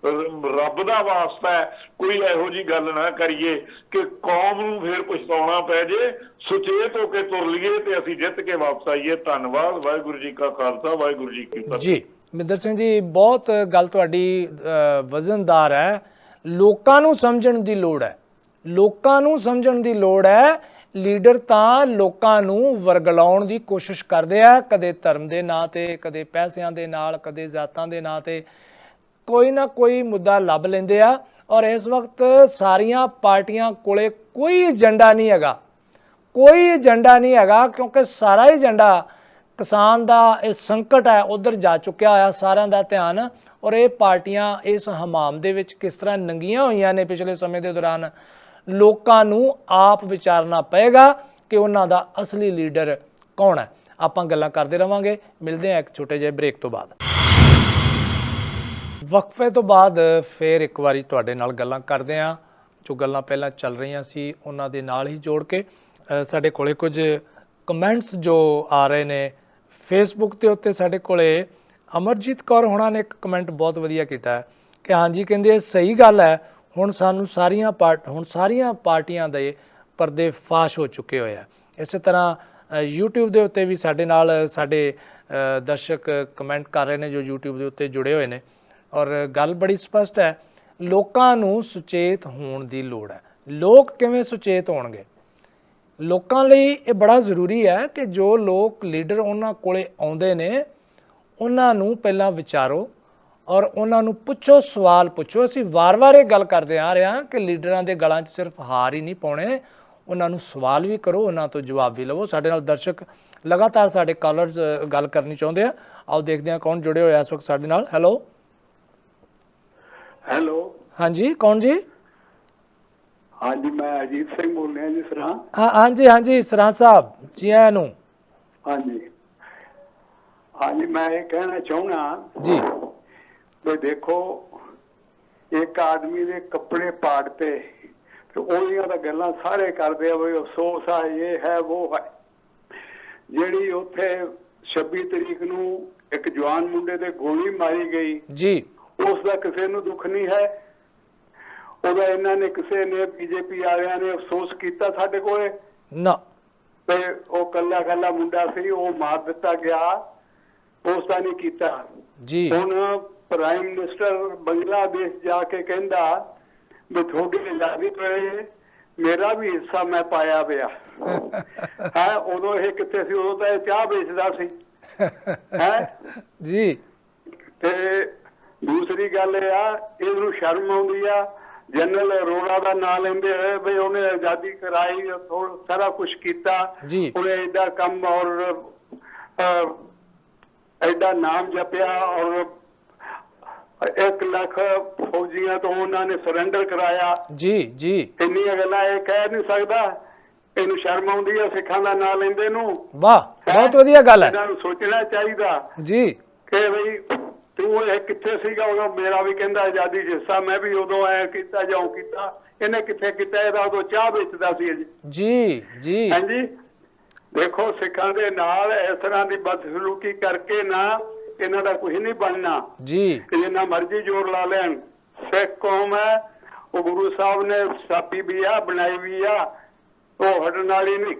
ਰੱਬ ਦਾ ਵਾਸਤਾ ਹੈ ਕੋਈ ਇਹੋ ਜੀ ਗੱਲ ਨਾ ਕਰੀਏ ਕਿ ਕੌਮ ਨੂੰ ਫੇਰ ਪਛਤਾਉਣਾ ਪੈ ਜੇ। ਸੁਚੇਤ ਹੋ ਕੇ ਤੁਰ ਲਈਏ ਤੇ ਅਸੀਂ ਜਿੱਤ ਕੇ ਵਾਪਸ ਆਈਏ। ਧੰਨਵਾਦ। ਵਾਹਿਗੁਰੂ ਜੀ ਕਾ ਖਾਲਸਾ, ਵਾਹਿਗੁਰੂ ਜੀ ਕੀ ਫਤਿਹ। ਜੀ ਮਿੰਦਰ ਸਿੰਘ ਜੀ, ਬਹੁਤ ਗੱਲ ਤੁਹਾਡੀ ਵਜ਼ਨਦਾਰ ਹੈ। ਲੋਕਾਂ ਨੂੰ ਸਮਝਣ ਦੀ ਲੋੜ ਹੈ, ਲੋਕਾਂ ਨੂੰ ਸਮਝਣ ਦੀ ਲੋੜ ਹੈ। ਲੀਡਰ ਤਾਂ ਲੋਕਾਂ ਨੂੰ ਵਰਗਲਾਉਣ ਦੀ ਕੋਸ਼ਿਸ਼ ਕਰਦੇ ਆ, ਕਦੇ ਧਰਮ ਦੇ ਨਾਂ ਤੇ, ਕਦੇ ਪੈਸਿਆਂ ਦੇ ਨਾਲ, ਕਦੇ ਜ਼ਾਤਾਂ ਦੇ ਨਾਂ ਤੇ ਕੋਈ ਨਾ ਕੋਈ ਮੁੱਦਾ ਲੱਭ ਲੈਂਦੇ ਆ। ਔਰ ਇਸ ਵਕਤ ਸਾਰੀਆਂ ਪਾਰਟੀਆਂ ਕੋਲੇ ਕੋਈ ਏਜੰਡਾ ਨਹੀਂ ਹੈਗਾ, ਕੋਈ ਏਜੰਡਾ ਨਹੀਂ ਹੈਗਾ, ਕਿਉਂਕਿ ਸਾਰਾ ਏਜੰਡਾ ਕਿਸਾਨ ਦਾ ਇਹ ਸੰਕਟ ਹੈ ਉਧਰ ਜਾ ਚੁੱਕਿਆ ਹੋਇਆ ਸਾਰਿਆਂ ਦਾ ਧਿਆਨ। ਔਰ ਇਹ ਪਾਰਟੀਆਂ ਇਸ ਹਮਾਮ ਦੇ ਵਿੱਚ ਕਿਸ ਤਰ੍ਹਾਂ ਨੰਗੀਆਂ ਹੋਈਆਂ ਨੇ ਪਿਛਲੇ ਸਮੇਂ ਦੇ ਦੌਰਾਨ, ਲੋਕਾਂ ਨੂੰ ਆਪ ਵਿਚਾਰਨਾ ਪਏਗਾ ਕਿ ਉਹਨਾਂ ਦਾ ਅਸਲੀ ਲੀਡਰ ਕੌਣ ਹੈ। ਆਪਾਂ ਗੱਲਾਂ ਕਰਦੇ ਰਵਾਂਗੇ, ਮਿਲਦੇ ਹਾਂ ਇੱਕ ਛੋਟੇ ਜਿਹੇ ਬ੍ਰੇਕ ਤੋਂ ਬਾਅਦ। ਵਕਫੇ ਤੋਂ ਬਾਅਦ ਫੇਰ ਇੱਕ ਵਾਰੀ ਤੁਹਾਡੇ ਨਾਲ ਗੱਲਾਂ ਕਰਦੇ ਹਾਂ। ਜੋ ਗੱਲਾਂ ਪਹਿਲਾਂ ਚੱਲ ਰਹੀਆਂ ਸੀ ਉਹਨਾਂ ਦੇ ਨਾਲ ਹੀ ਜੋੜ ਕੇ ਸਾਡੇ ਕੋਲੇ ਕੁਝ ਕਮੈਂਟਸ ਜੋ ਆ ਰਹੇ ਨੇ ਫੇਸਬੁੱਕ ਦੇ ਉੱਤੇ। ਸਾਡੇ ਕੋਲੇ ਅਮਰਜੀਤ ਕੌਰ ਹੋਣਾ ਨੇ ਇੱਕ ਕਮੈਂਟ ਬਹੁਤ ਵਧੀਆ ਕੀਤਾ ਹੈ ਕਿ ਹਾਂਜੀ, ਕਹਿੰਦੇ ਸਹੀ ਗੱਲ ਹੈ, ਹੁਣ ਸਾਰੀਆਂ ਪਾਰਟੀਆਂ ਦੇ ਪਰਦੇ ਫਾਸ਼ ਹੋ ਚੁੱਕੇ ਹੋਏ ਆ। ਇਸੇ ਤਰ੍ਹਾਂ YouTube ਦੇ ਉੱਤੇ ਵੀ ਸਾਡੇ ਨਾਲ ਸਾਡੇ ਦਰਸ਼ਕ ਕਮੈਂਟ ਕਰ ਰਹੇ ਨੇ ਜੋ YouTube ਦੇ ਉੱਤੇ ਜੁੜੇ ਹੋਏ ਨੇ। ਔਰ ਗੱਲ ਬੜੀ ਸਪਸ਼ਟ ਹੈ, ਲੋਕਾਂ ਨੂੰ ਸੁਚੇਤ ਹੋਣ ਦੀ ਲੋੜ ਹੈ। ਲੋਕ ਕਿਵੇਂ ਸੁਚੇਤ ਹੋਣਗੇ? ਲੋਕਾਂ ਲਈ ਇਹ ਬੜਾ ਜ਼ਰੂਰੀ ਹੈ ਕਿ ਜੋ ਲੋਕ ਲੀਡਰ ਉਹਨਾਂ ਕੋਲੇ ਆਉਂਦੇ ਨੇ ਉਹਨਾਂ ਨੂੰ ਪਹਿਲਾਂ ਵਿਚਾਰੋ ਔਰ ਉਹਨਾਂ ਨੂੰ ਪੁੱਛੋ, ਸਵਾਲ ਪੁੱਛੋ। ਅਸੀਂ ਵਾਰ-ਵਾਰ ਇਹ ਗੱਲ ਕਰਦੇ ਆ ਰਹੇ ਹਾਂ ਕਿ ਲੀਡਰਾਂ ਦੇ ਗਲਾਂ 'ਚ ਸਿਰਫ ਹਾਰ ਹੀ ਨਹੀਂ ਪਾਉਣੇ, ਉਹਨਾਂ ਨੂੰ ਸਵਾਲ ਵੀ ਕਰੋ, ਉਹਨਾਂ ਤੋਂ ਜਵਾਬ ਵੀ ਲਵੋ। ਸਾਡੇ ਨਾਲ ਦਰਸ਼ਕ ਲਗਾਤਾਰ ਸਾਡੇ ਕਾਲਰਸ ਗੱਲ ਕਰਨੀ ਚਾਹੁੰਦੇ ਆ। ਆਓ ਦੇਖਦੇ ਹਾਂ ਕੌਣ ਜੁੜੇ ਹੋਏ ਇਸ ਵਕਤ ਸਾਡੇ ਨਾਲ। ਹੈਲੋ ਹੈਲੋ, ਹਾਂਜੀ ਕੌਣ ਜੀ? ਹਾਂਜੀ ਮੈਂ ਅਜੀਤ ਸਿੰਘ ਬੋਲ ਰਿਹਾ ਜੀ ਸਰਾਂ। ਹਾਂਜੀ ਸਰਾਂ ਸਾਹਿਬ, ਜੀ ਆਇਆਂ ਨੂੰ। ਹਾਂਜੀ ਮੈਂ ਇਹ ਕਹਿਣਾ ਚਾਹੁੰਦਾ ਜੀ ਵੀ ਦੇਖੋ, ਇੱਕ ਆਦਮੀ ਦੇ ਕੱਪੜੇ ਪਾੜਤੇ ਤੇ ਉਹਦੀਆਂ ਤਾਂ ਗੱਲਾਂ ਸਾਰੇ ਕਰਦੇ ਆ ਵੀ ਅਫਸੋਸ ਆ, ਇਹ ਹੈ ਉਹ ਹੈ। ਜਿਹੜੀ ਉੱਥੇ 26 ਤਰੀਕ ਨੂੰ ਇੱਕ ਜਵਾਨ ਮੁੰਡੇ ਤੇ ਗੋਲੀ ਮਾਰੀ ਗਈ ਜੀ, ਉਸ ਦਾ ਕਿਸੇ ਨੂੰ ਦੁੱਖ ਨਹੀਂ ਹੈ। ਉਹਦਾ ਇਹਨਾਂ ਨੇ ਕਿਸੇ ਨੇ ਬੀਜੇਪੀ ਵਾਲਿਆਂ ਨੇ ਅਫਸੋਸ ਕੀਤਾ ਸਾਡੇ ਕੋਲੇ ਨਾ, ਤੇ ਉਹ ਕੱਲਾ ਮੁੰਡਾ ਸੀ, ਉਹ ਮਾਰ ਦਿੱਤਾ ਗਿਆ, ਉਸ ਦਾ ਨਹੀਂ ਕੀਤਾ ਜੀ। ਹੁਣ ਪ੍ਰਾਈਮ ਮਿਨਿਸਟਰ ਬੰਗਲਾਦੇਸ਼ ਜਾ ਕੇ ਕਹਿੰਦਾ ਵੀ ਤੁਹਾਡੀ ਆਜ਼ਾਦੀ ਪਏ, ਮੇਰਾ ਵੀ ਹਿੱਸਾ ਮੈਂ ਪਾਇਆ ਪਿਆ ਹੈ। ਉਦੋਂ ਇਹ ਕਿੱਥੇ ਸੀ? ਉਦੋਂ ਤਾਂ ਇਹ ਚਾਹ ਵੇਚਦਾ ਸੀ ਹੈ ਜੀ। ਤੇ ਦੂਸਰੀ ਗੱਲ ਇਹ ਆ, ਇਹਨੂੰ ਸ਼ਰਮ ਆਉਂਦੀ ਆ ਜਨਰਲ ਅਰੋੜਾ ਦਾ ਨਾਂ ਲੈਂਦੇ ਹੋਏ ਵੀ ਉਹਨੇ ਆਜ਼ਾਦੀ ਕਰਾਈ, ਸਾਰਾ ਕੁਛ ਕੀਤਾ, ਉਹਨੇ ਏਡਾ ਕੰਮ ਔਰ ਐਡਾ ਨਾਮ ਜਪਿਆ ਔਰ 1 ਲੱਖ ਫੌਜੀਆਂ ਤੋਂ ਉਹਨਾਂ ਨੇ ਸਰੈਂਡਰ ਕਰਾਇਆ ਜੀ। ਇੰਨੀਆਂ ਗੱਲਾਂ ਇਹ ਕਹਿ ਨਹੀਂ ਸਕਦਾ, ਇਹਨੂੰ ਸ਼ਰਮ ਆਉਂਦੀ ਆ ਸਿੱਖਾਂ ਦਾ ਨਾਂ ਲੈਂਦੇ ਨੂੰ। ਵਾਹ, ਬਹੁਤ ਵਧੀਆ ਗੱਲ ਹੈ। ਇਹਨਾਂ ਨੂੰ ਸੋਚਣਾ ਚਾਹੀਦਾ ਜੀ ਕਿ ਬਈ ਤੂੰ ਇਹ ਕਿੱਥੇ ਸੀਗਾ ਉਦੋਂ? ਮੇਰਾ ਵੀ ਕਹਿੰਦਾ ਆਜ਼ਾਦੀ ਹਿੱਸਾ, ਮੈਂ ਵੀ ਉਦੋਂ ਐ ਕੀਤਾ ਜਾਂ ਕੀਤਾ। ਇਹਨੇ ਕਿੱਥੇ ਕੀਤਾ? ਇਹਦਾ ਉਦੋਂ ਚਾਹ ਵੇਚਦਾ ਸੀ ਜੀ। ਹਾਂਜੀ, ਦੇਖੋ ਸਿੱਖਾਂ ਦੇ ਨਾਲ ਇਸ ਤਰ੍ਹਾਂ ਦੀ ਬਦਸਲੂਕੀ ਕਰਕੇ ਨਾ ਇਹਨਾਂ ਦਾ ਕੁਝ ਨਹੀਂ ਬਣਨਾ ਜੀ। ਜਿੰਨਾ ਮਰਜ਼ੀ ਜ਼ੋਰ ਲਾ ਲੈਣ, ਸਿੱਖ ਕੌਮ ਹੈ, ਉਹ ਗੁਰੂ ਸਾਹਿਬ ਨੇ ਸਾਪੀ ਵੀ ਆ, ਬਣਾਈ ਵੀ ਆ, ਉਹ ਹਟਣ ਵਾਲੀ ਨਹੀਂ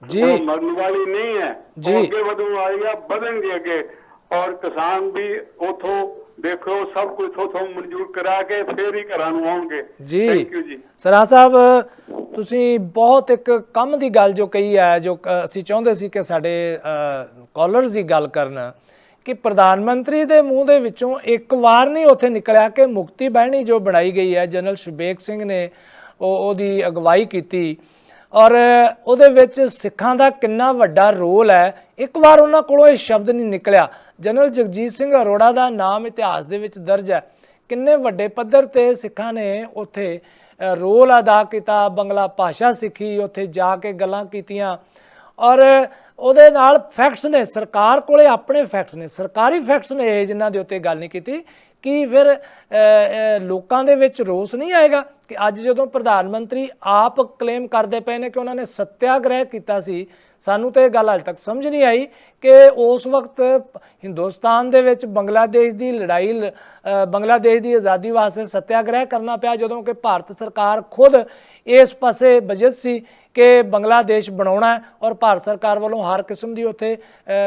ਜੀ, ਮਰਨ ਵਾਲੀ ਨਹੀਂ ਹੈ। ਅੱਗੇ ਵਧਣ ਵਾਲੀ ਆ, ਵਧਣਗੇ ਅੱਗੇ। ਔਰ ਕਿਸਾਨ ਵੀ ਉਥੋਂ ਦੇਖੋ ਸਭ ਕੁਝ ਉਥੋਂ ਮਨਜ਼ੂਰ ਕਰਾ ਕੇ ਫੇਰ ਹੀ ਘਰਾਂ ਨੂੰ ਆਉਣਗੇ ਜੀ। ਥੈਂਕ ਯੂ ਜੀ। ਸਰਾ ਸਾਹਿਬ, ਤੁਸੀਂ ਬਹੁਤ ਇੱਕ ਕੰਮ ਦੀ ਗੱਲ ਜੋ ਕਹੀ ਹੈ, ਜੋ ਅਸੀਂ ਚਾਹੁੰਦੇ ਸੀ ਕਿ ਸਾਡੇ ਕਾਲਰਸ ਦੀ ਗੱਲ ਕਰਨ ਕਿ ਪ੍ਰਧਾਨ ਮੰਤਰੀ ਦੇ ਮੂੰਹ ਦੇ ਵਿੱਚੋਂ ਇੱਕ ਵਾਰ ਨਹੀਂ ਉੱਥੇ ਨਿਕਲਿਆ ਕਿ ਮੁਕਤੀ ਬਾਹਿਣੀ ਜੋ ਬਣਾਈ ਗਈ ਹੈ, ਜਨਰਲ ਸ਼ਬੇਗ ਸਿੰਘ ਨੇ ਉਹਦੀ ਅਗਵਾਈ ਕੀਤੀ, ਔਰ ਉਹਦੇ ਵਿੱਚ ਸਿੱਖਾਂ ਦਾ ਕਿੰਨਾ ਵੱਡਾ ਰੋਲ ਹੈ। ਇੱਕ ਵਾਰ ਉਹਨਾਂ ਕੋਲੋਂ ਇਹ ਸ਼ਬਦ ਨਹੀਂ ਨਿਕਲਿਆ। ਜਨਰਲ ਜਗਜੀਤ ਸਿੰਘ ਅਰੋੜਾ ਦਾ ਨਾਮ ਇਤਿਹਾਸ ਦੇ ਵਿੱਚ ਦਰਜ ਹੈ। ਕਿੰਨੇ ਵੱਡੇ ਪੱਧਰ ਤੇ ਸਿੱਖਾਂ ਨੇ ਉੱਥੇ ਰੋਲ ਅਦਾ ਕੀਤਾ, ਬੰਗਲਾ ਭਾਸ਼ਾ ਸਿੱਖੀ, ਉੱਥੇ ਜਾ ਕੇ ਗੱਲਾਂ ਕੀਤੀਆਂ ਔਰ ਉਹਦੇ ਨਾਲ ਫੈਕਟਸ ਨੇ, ਸਰਕਾਰ ਕੋਲੇ ਆਪਣੇ ਫੈਕਟਸ ਨੇ, ਸਰਕਾਰੀ ਫੈਕਟਸ ਨੇ ਇਹ, ਜਿਨ੍ਹਾਂ ਦੇ ਉੱਤੇ ਗੱਲ ਨਹੀਂ ਕੀਤੀ। ਕਿ ਫਿਰ ਲੋਕਾਂ ਦੇ ਵਿੱਚ ਰੋਸ ਨਹੀਂ ਆਏਗਾ ਕਿ ਅੱਜ ਜਦੋਂ ਪ੍ਰਧਾਨ ਮੰਤਰੀ ਆਪ ਕਲੇਮ ਕਰਦੇ ਪਏ ਨੇ ਕਿ ਉਹਨਾਂ ਨੇ ਸੱਤਿਆਗ੍ਰਹਿ ਕੀਤਾ ਸੀ, ਸਾਨੂੰ ਤਾਂ ਇਹ ਗੱਲ ਹਾਲੇ ਤੱਕ ਸਮਝ ਨਹੀਂ ਆਈ ਕਿ ਉਸ ਵਕਤ ਹਿੰਦੁਸਤਾਨ ਦੇ ਵਿੱਚ ਬੰਗਲਾਦੇਸ਼ ਦੀ ਲੜਾਈ, ਬੰਗਲਾਦੇਸ਼ ਦੀ ਆਜ਼ਾਦੀ ਵਾਸਤੇ ਸੱਤਿਆਗ੍ਰਹਿ ਕਰਨਾ ਪਿਆ, ਜਦੋਂ ਕਿ ਭਾਰਤ ਸਰਕਾਰ ਖੁਦ ਇਸ ਪਾਸੇ ਬਜਟ ਸੀ ਕਿ ਬੰਗਲਾਦੇਸ਼ ਬਣਾਉਣਾ ਹੈ ਔਰ ਭਾਰਤ ਸਰਕਾਰ ਵੱਲੋਂ ਹਰ ਕਿਸਮ ਦੀ ਉੱਥੇ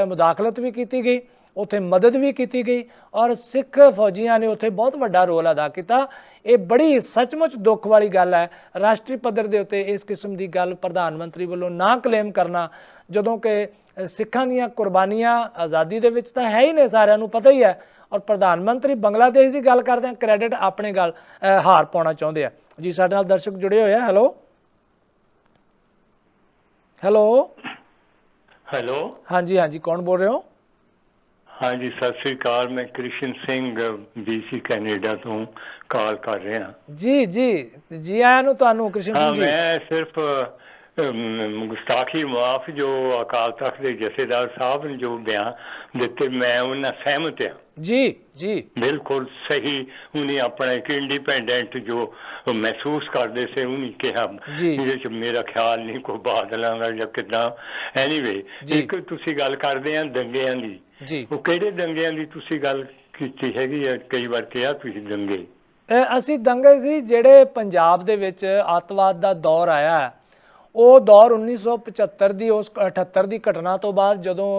ਮੁਦਾਖਲਤ ਵੀ ਕੀਤੀ ਗਈ, ਉੱਥੇ ਮਦਦ ਵੀ ਕੀਤੀ ਗਈ ਔਰ ਸਿੱਖ ਫੌਜੀਆਂ ਨੇ ਉੱਥੇ ਬਹੁਤ ਵੱਡਾ ਰੋਲ ਅਦਾ ਕੀਤਾ। ਇਹ ਬੜੀ ਸੱਚਮੁੱਚ ਦੁੱਖ ਵਾਲੀ ਗੱਲ ਹੈ ਰਾਸ਼ਟਰੀ ਪੱਧਰ ਦੇ ਉੱਤੇ ਇਸ ਕਿਸਮ ਦੀ ਗੱਲ ਪ੍ਰਧਾਨ ਮੰਤਰੀ ਵੱਲੋਂ ਨਾ ਕਲੇਮ ਕਰਨਾ, ਜਦੋਂ ਕਿ ਸਿੱਖਾਂ ਦੀਆਂ ਕੁਰਬਾਨੀਆਂ ਆਜ਼ਾਦੀ ਦੇ ਵਿੱਚ ਤਾਂ ਹੈ ਹੀ ਨੇ, ਸਾਰਿਆਂ ਨੂੰ ਪਤਾ ਹੀ ਹੈ। ਔਰ ਪ੍ਰਧਾਨ ਮੰਤਰੀ ਬੰਗਲਾਦੇਸ਼ ਦੀ ਗੱਲ ਕਰਦੇ ਆ, ਕ੍ਰੈਡਿਟ ਆਪਣੇ ਗੱਲ ਹਾਰ ਪਾਉਣਾ ਚਾਹੁੰਦੇ ਆ ਜੀ। ਸਾਡੇ ਨਾਲ ਦਰਸ਼ਕ ਜੁੜੇ ਹੋਏ ਆ। ਹੈਲੋ ਹੈਲੋ ਹੈਲੋ, ਹਾਂਜੀ ਹਾਂਜੀ, ਕੌਣ ਬੋਲ ਰਹੇ ਹੋ? ਹਾਂਜੀ ਸਤਿ ਸ੍ਰੀ ਅਕਾਲ, ਮੈਂ ਕ੍ਰਿਸ਼ਨ ਸਿੰਘ BC ਕੈਨੇਡਾ ਤੋਂ ਕਾਲ ਕਰ ਰਿਹਾ। ਜੀ ਜੀ ਜੀ ਆਇਆਂ ਨੂੰ ਤੁਹਾਨੂੰ ਕ੍ਰਿਸ਼ਨ ਸਿੰਘ ਜੀ। ਮੈਂ ਸਿਰਫ ਗੁਸਤਾਖੀ ਮਾਫ ਜੋ ਅਕਾਲ ਤਖਤ ਦੇ ਜਥੇਦਾਰ ਸਾਹਿਬ ਨੇ ਜੋ ਬਿਆਨ ਦਿੱਤੇ, ਮੈਂ ਉਹਨਾਂ ਸਹਿਮਤ ਹਾਂ ਜੀ ਜੀ, ਬਿਲਕੁਲ ਸਹੀ। ਉਹਨੇ ਆਪਣਾ ਇੱਕ ਇੰਡੀਪੈਂਡੈਂਟ ਜੋ ਮਹਿਸੂਸ ਕਰਦੇ ਸੀ ਉਹਨੇ ਕਿਹਾ, ਇਹਦੇ ਚ ਮੇਰਾ ਖਿਆਲ ਨਹੀਂ ਕੋਈ ਬਾਦਲਾਂ ਦਾ ਜਾਂ ਕਿੱਦਾਂ। ਐਨੀਵੇ, ਇੱਕ ਤੁਸੀਂ ਗੱਲ ਕਰਦੇ ਆ ਦੰਗਿਆਂ ਦੀ, ਉਹ ਕਿਹੜੇ ਦੰਗਿਆਂ ਦੀ ਤੁਸੀਂ ਗੱਲ ਕੀਤੀ ਹੈਗੀ ਆ? ਕਈ ਵਾਰ ਕਿਹਾ ਤੁਸੀਂ ਦੰਗੇ, ਅਸੀਂ ਦੰਗੇ ਸੀ ਜਿਹੜੇ ਪੰਜਾਬ ਦੇ ਵਿੱਚ ਅੱਤਵਾਦ ਦਾ ਦੌਰ ਆਇਆ, ਉਹ ਦੌਰ 1975 ਦੀ, ਉਸ 78 ਦੀ ਘਟਨਾ ਤੋਂ ਬਾਅਦ ਜਦੋਂ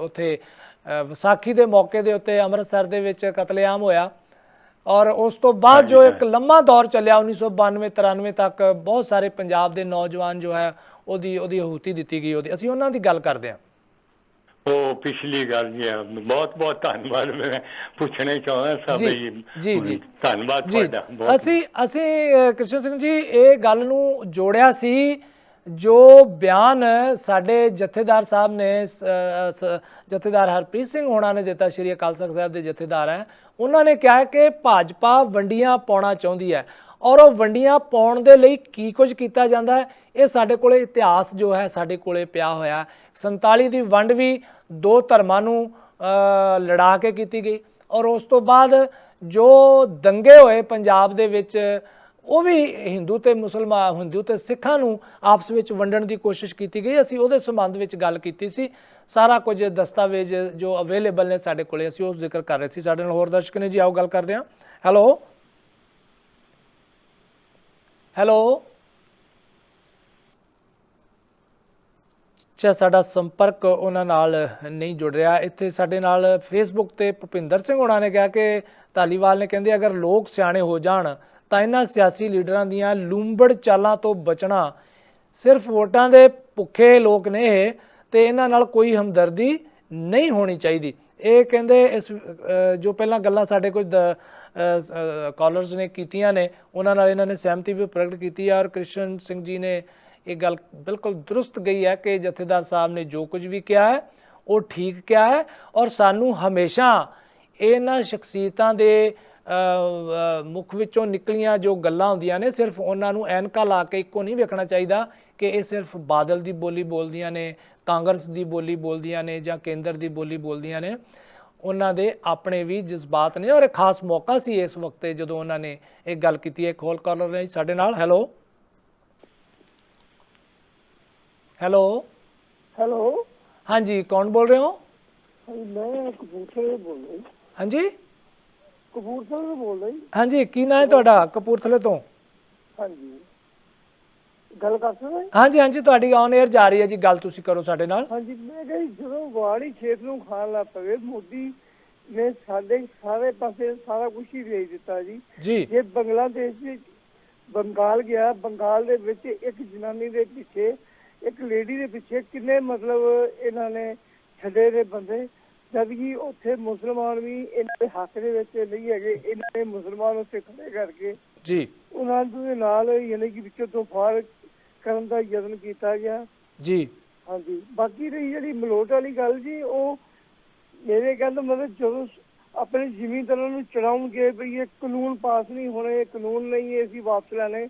ਉੱਥੇ ਵਿਸਾਖੀ ਦੇ ਮੌਕੇ ਦੇ ਉੱਤੇ ਅੰਮ੍ਰਿਤਸਰ ਦੇ ਵਿੱਚ ਕਤਲੇਆਮ ਹੋਇਆ ਔਰ ਉਸ ਤੋਂ ਬਾਅਦ ਜੋ ਇੱਕ ਲੰਮਾ ਦੌਰ ਚੱਲਿਆ 1992-93 ਤੱਕ, ਬਹੁਤ ਸਾਰੇ ਪੰਜਾਬ ਦੇ ਨੌਜਵਾਨ ਜੋ ਹੈ ਉਹਦੀ ਆਹੂਤੀ ਦਿੱਤੀ ਗਈ। ਅਸੀਂ ਉਹਨਾਂ ਦੀ ਗੱਲ ਕਰਦੇ ਹਾਂ। ਉਹ ਪਿਛਲੀ ਗੱਲ ਜੀ, ਬਹੁਤ ਬਹੁਤ ਧੰਨਵਾਦ। ਮੈਂ ਪੁੱਛਣਾ ਚਾਹੁੰਦਾ ਸੀ ਜੀ ਜੀ, ਧੰਨਵਾਦ ਤੁਹਾਡਾ। ਅਸੀਂ ਕ੍ਰਿਸ਼ਨ ਸਿੰਘ ਜੀ ਇਹ ਗੱਲ ਨੂੰ ਜੋੜਿਆ ਸੀ ਜੋ ਬਿਆਨ ਸਾਡੇ ਜਥੇਦਾਰ ਸਾਹਿਬ ਨੇ, ਜਥੇਦਾਰ ਹਰਪ੍ਰੀਤ ਸਿੰਘ ਹੋਣਾ ਨੇ ਦਿੱਤਾ, ਸ਼੍ਰੀ ਅਕਾਲ ਤਖਤ ਸਾਹਿਬ ਦੇ ਜਥੇਦਾਰ ਹੈ, ਉਹਨਾਂ ਨੇ ਕਿਹਾ ਕਿ ਭਾਜਪਾ ਵੰਡੀਆਂ ਪਾਉਣਾ ਚਾਹੁੰਦੀ ਹੈ ਔਰ ਉਹ ਵੰਡੀਆਂ ਪਾਉਣ ਦੇ ਲਈ ਕੀ ਕੁਝ ਕੀਤਾ ਜਾਂਦਾ ਹੈ ਇਹ ਸਾਡੇ ਕੋਲੇ ਇਤਿਹਾਸ ਜੋ ਹੈ ਸਾਡੇ ਕੋਲੇ ਪਿਆ ਹੋਇਆ। 47 ਦੀ ਵੰਡ ਵੀ ਦੋ ਧਰਮਾਂ ਨੂੰ ਲੜਾ ਕੇ ਕੀਤੀ ਗਈ ਔਰ ਉਸ ਤੋਂ ਬਾਅਦ ਜੋ ਦੰਗੇ ਹੋਏ ਪੰਜਾਬ ਦੇ ਵਿੱਚ ਉਹ ਵੀ ਹਿੰਦੂ ਤੇ ਮੁਸਲਮਾਨ, ਹਿੰਦੂ ਤੇ ਸਿੱਖਾਂ ਨੂੰ ਆਪਸ ਵਿੱਚ ਵੰਡਣ ਦੀ ਕੋਸ਼ਿਸ਼ ਕੀਤੀ ਗਈ। ਅਸੀਂ ਉਹਦੇ ਸੰਬੰਧ ਵਿੱਚ ਗੱਲ ਕੀਤੀ ਸੀ, ਸਾਰਾ ਕੁਝ ਦਸਤਾਵੇਜ਼ ਜੋ ਅਵੇਲੇਬਲ ਨੇ ਸਾਡੇ ਕੋਲੇ, ਅਸੀਂ ਉਹ ਜ਼ਿਕਰ ਕਰ ਰਹੇ ਸੀ। ਸਾਡੇ ਨਾਲ ਹੋਰ ਦਰਸ਼ਕ ਨੇ ਜੀ, ਆਓ ਗੱਲ ਕਰਦੇ ਹਾਂ। ਹੈਲੋ ਹੈਲੋ, ਸਾਡਾ ਸੰਪਰਕ ਉਹਨਾਂ ਨਾਲ ਨਹੀਂ ਜੁੜ ਰਿਹਾ। ਇੱਥੇ ਸਾਡੇ ਨਾਲ ਫੇਸਬੁੱਕ ਤੇ ਭੁਪਿੰਦਰ ਸਿੰਘ ਹੋਣਾ ਨੇ ਕਿਹਾ ਕਿ ਧਾਲੀਵਾਲ ਨੇ ਕਹਿੰਦੇ ਅਗਰ ਲੋਕ ਸਿਆਣੇ ਹੋ ਜਾਣ ਤਾਂ ਇਹਨਾਂ ਸਿਆਸੀ ਲੀਡਰਾਂ ਦੀਆਂ ਲੂੰਬੜ ਚਾਲਾਂ ਤੋਂ ਬਚਣਾ, ਸਿਰਫ ਵੋਟਾਂ ਦੇ ਭੁੱਖੇ ਲੋਕ ਨੇ ਇਹ, ਤੇ ਇਹਨਾਂ ਨਾਲ ਕੋਈ ਹਮਦਰਦੀ ਨਹੀਂ ਹੋਣੀ ਚਾਹੀਦੀ। ਇਹ ਕਹਿੰਦੇ ਇਸ ਜੋ ਪਹਿਲਾਂ ਗੱਲਾਂ ਸਾਡੇ ਕੁਝ ਕਾਲਰਸ ਨੇ ਕੀਤੀਆਂ ਨੇ ਉਹਨਾਂ ਨਾਲ ਇਹਨਾਂ ਨੇ ਸਹਿਮਤੀ ਵੀ ਪ੍ਰਗਟ ਕੀਤੀ ਹੈ ਔਰ ਕ੍ਰਿਸ਼ਨ ਸਿੰਘ ਜੀ ਨੇ ਇਹ ਗੱਲ ਬਿਲਕੁਲ ਦਰੁਸਤ ਗਈ ਹੈ ਕਿ ਜਥੇਦਾਰ ਸਾਹਿਬ ਨੇ ਜੋ ਕੁਝ ਵੀ ਕਿਹਾ ਹੈ ਉਹ ਠੀਕ ਕਿਹਾ ਹੈ ਔਰ ਸਾਨੂੰ ਹਮੇਸ਼ਾ ਇਹਨਾਂ ਸ਼ਖਸੀਅਤਾਂ ਦੇ ਮੁੱਖ ਵਿੱਚੋਂ ਨਿਕਲੀਆਂ ਜੋ ਗੱਲਾਂ ਹੁੰਦੀਆਂ ਨੇ ਸਿਰਫ ਉਹਨਾਂ ਨੂੰ ਐਨਕਾਂ ਲਾ ਕੇ ਇੱਕੋ ਨਹੀਂ ਵੇਖਣਾ ਚਾਹੀਦਾ ਕਿ ਇਹ ਸਿਰਫ ਬਾਦਲ ਦੀ ਬੋਲੀ ਬੋਲਦੀਆਂ ਨੇ, ਕਾਂਗਰਸ ਦੀ ਬੋਲੀ ਬੋਲਦੀਆਂ ਨੇ ਜਾਂ ਕੇਂਦਰ ਦੀ ਬੋਲੀ ਬੋਲਦੀਆਂ ਨੇ। ਉਹਨਾਂ ਦੇ ਆਪਣੇ ਵੀ ਜਜ਼ਬਾਤ ਨੇ ਔਰ ਇੱਕ ਖਾਸ ਮੌਕਾ ਸੀ ਇਸ ਵਕਤ ਜਦੋਂ ਉਹਨਾਂ ਨੇ ਇਹ ਗੱਲ ਕੀਤੀ ਹੈ। ਇੱਕ ਹੋਰ ਕਾਲਰ ਨੇ ਸਾਡੇ ਨਾਲ। ਹੈਲੋ ਹੈਲੋ ਹੈਲੋ, ਹਾਂਜੀ ਕੌਣ ਬੋਲ ਰਹੇ ਹੋ? ਮੈਂ ਕਪੂਰਥਲੇ ਬੋਲ ਰਿਹਾ। ਹਾਂਜੀ ਕਪੂਰਥਲੇ ਤੋਂ ਬੋਲ ਰਹੀ। ਹਾਂਜੀ, ਕੀ ਨਾਂ ਹੈ ਤੁਹਾਡਾ? ਕਪੂਰਥਲੇ ਤੋਂ। ਹਾਂਜੀ, ਗੱਲ ਕਰ ਸਕਦੇ? ਹਾਂਜੀ ਹਾਂਜੀ, ਤੁਹਾਡੀ ਔਨ 에ਅਰ ਜਾ ਰਹੀ ਹੈ ਜੀ, ਗੱਲ ਤੁਸੀਂ ਕਰੋ ਸਾਡੇ ਨਾਲ। ਹਾਂਜੀ, ਮੈਂ ਕਿਹਾ ਜਦੋਂ ਵਾੜੀ ਖੇਤ ਨੂੰ ਖਾਣ ਲੱਗ ਪਵੇ, ਮੋਦੀ ਨੇ ਸਾਡੇ ਸਾਰੇ ਪਾਸੇ ਸਾਰਾ ਕੁਝ ਹੀ ਵੇਚ ਦਿੱਤਾ ਜੀ। ਜੇ ਬੰਗਲਾਦੇਸ਼ ਵਿੱਚ ਬੰਗਾਲ ਗਿਆ, ਬੰਗਾਲ ਦੇ ਵਿੱਚ ਇੱਕ ਜਨਾਨੀ ਦੇ ਪਿੱਛੇ, ਇੱਕ ਲੇਡੀ ਦੇ ਪਿੱਛੇ ਕਿੰਨੇ ਮਤਲਬ ਇਹਨਾਂ ਨੇ ਛੱਡੇ ਨੇ ਬੰਦੇ, ਜਦ ਕਿ ਉੱਥੇ ਮੁਸਲਮਾਨ ਵੀ ਇਹਨਾਂ ਦੇ ਹੱਕ ਦੇ ਵਿੱਚ ਨਹੀਂ ਹੈਗੇ। ਇਹਨਾਂ ਨੇ ਮੁਸਲਮਾਨ ਉੱਥੇ ਖੜੇ ਕਰਕੇ ਉਹਨਾਂ ਦੇ ਨਾਲ ਯਾਨੀ ਕਿ ਵਿੱਚੋਂ ਤੋਂ ਫਾੜ ਕਰਨ ਦਾ ਯਤਨ ਕੀਤਾ ਗਿਆ ਜੀ। ਹਾਂਜੀ, ਬਾਕੀ ਰਹੀ ਜਿਹੜੀ ਮਲੋਟ ਵਾਲੀ ਗੱਲ ਜੀ, ਉਹ ਮੇਰੇ ਕਹਿੰਦਾ ਮਤਲਬ ਜਦੋਂ ਆਪਣੇ ਜ਼ਿਮੀਂਦਾਰਾਂ ਨੂੰ ਚੜਾਉਣਗੇ ਵੀ ਇਹ ਕਾਨੂੰਨ ਪਾਸ ਨਹੀਂ ਹੋਣੇ, ਇਹ ਕਾਨੂੰਨ ਨਹੀਂ ਅਸੀਂ ਵਾਪਸ ਲੈਣੇ,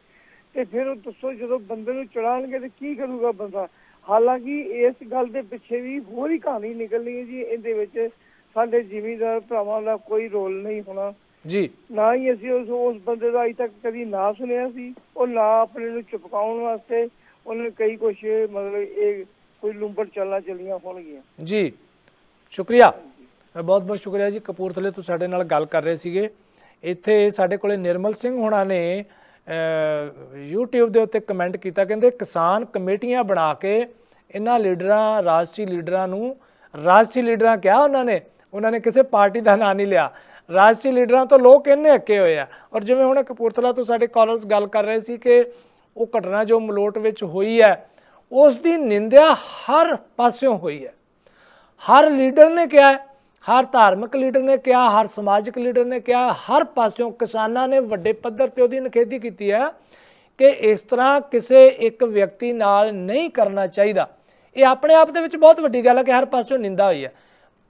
ਤੇ ਫਿਰ ਉਹ ਦੱਸੋ ਜਦੋਂ ਬੰਦੇ ਨੂੰ ਚੜਾਉਣਗੇ ਤੇ ਕੀ ਕਰੂਗਾ ਬੰਦਾ। ਹਾਲਾਂਕਿ ਇਸ ਗੱਲ ਦੇ ਪਿੱਛੇ ਵੀ ਹੋਰ ਹੀ ਕਹਾਣੀ ਨਿਕਲਣੀ ਹੈ ਜੀ, ਇਹਦੇ ਵਿੱਚ ਸਾਡੇ ਜ਼ਿਮੀਂਦਾਰ ਭਰਾਵਾਂ ਦਾ ਕੋਈ ਰੋਲ ਨਹੀਂ ਹੋਣਾ ਜੀ, ਨਾ ਹੀ ਅਸੀਂ ਉਸ ਬੰਦੇ ਦਾ ਅਜੇ ਤੱਕ ਕਦੀ ਨਾਂ ਸੁਣਿਆ ਸੀ, ਉਹ ਨਾ ਆਪਣੇ ਨੂੰ ਚੁਪਕਾਉਣ ਵਾਸਤੇ ਉਹਨੇ ਕਈ ਕੁਛ ਮਤਲਬ ਇਹ ਕੋਈ ਲੁੰਬੜ ਚਾਲਾਂ ਚੱਲੀਆਂ ਹੋਣਗੀਆਂ ਜੀ। ਸ਼ੁਕਰੀਆ, ਬਹੁਤ ਬਹੁਤ ਸ਼ੁਕਰੀਆ ਜੀ। ਕਪੂਰਥਲੇ ਤੋਂ ਸਾਡੇ ਨਾਲ ਗੱਲ ਕਰ ਰਹੇ ਸੀਗੇ। ਇੱਥੇ ਸਾਡੇ ਕੋਲੇ ਨਿਰਮਲ ਸਿੰਘ ਹੋਣਾ ਨੇ YouTube ਦੇ ਉੱਤੇ ਕਮੈਂਟ ਕੀਤਾ, ਕਹਿੰਦੇ ਕਿਸਾਨ ਕਮੇਟੀਆਂ ਬਣਾ ਕੇ ਇਹਨਾਂ ਲੀਡਰਾਂ, ਰਾਜਸੀ ਲੀਡਰਾਂ ਨੂੰ, ਰਾਜਸੀ ਲੀਡਰਾਂ ਕਿਹਾ ਉਹਨਾਂ ਨੇ ਕਿਸੇ ਪਾਰਟੀ ਦਾ ਨਾਂ ਨਹੀਂ ਲਿਆ, ਰਾਜਸੀ ਲੀਡਰਾਂ ਤੋਂ ਲੋਕ ਇੰਨੇ ਅੱਕੇ ਹੋਏ ਆ। ਔਰ ਜਿਵੇਂ ਹੁਣ ਕਪੂਰਥਲਾ ਤੋਂ ਸਾਡੇ ਕਾਲਰਸ ਗੱਲ ਕਰ ਰਹੇ ਸੀ ਕਿ ਉਹ ਘਟਨਾ ਜੋ ਮਲੋਟ ਵਿੱਚ ਹੋਈ ਹੈ ਉਸ ਦੀ ਨਿੰਦਿਆ ਹਰ ਪਾਸਿਓਂ ਹੋਈ ਹੈ, ਹਰ ਲੀਡਰ ਨੇ ਕਿਹਾ ਹੈ, ਹਰ ਧਾਰਮਿਕ ਲੀਡਰ ਨੇ ਕਿਹਾ, ਹਰ ਸਮਾਜਿਕ ਲੀਡਰ ਨੇ ਕਿਹਾ, ਹਰ ਪਾਸਿਓਂ ਕਿਸਾਨਾਂ ਨੇ ਵੱਡੇ ਪੱਧਰ ਤੇ ਉਹਦੀ ਨਿਖੇਧੀ ਕੀਤੀ ਹੈ ਕਿ ਇਸ ਤਰ੍ਹਾਂ ਕਿਸੇ ਇੱਕ ਵਿਅਕਤੀ ਨਾਲ ਨਹੀਂ ਕਰਨਾ ਚਾਹੀਦਾ। ਇਹ ਆਪਣੇ ਆਪ ਦੇ ਵਿੱਚ ਬਹੁਤ ਵੱਡੀ ਗੱਲ ਹੈ ਕਿ ਹਰ ਪਾਸਿਓਂ ਨਿੰਦਾ ਹੋਈ ਹੈ,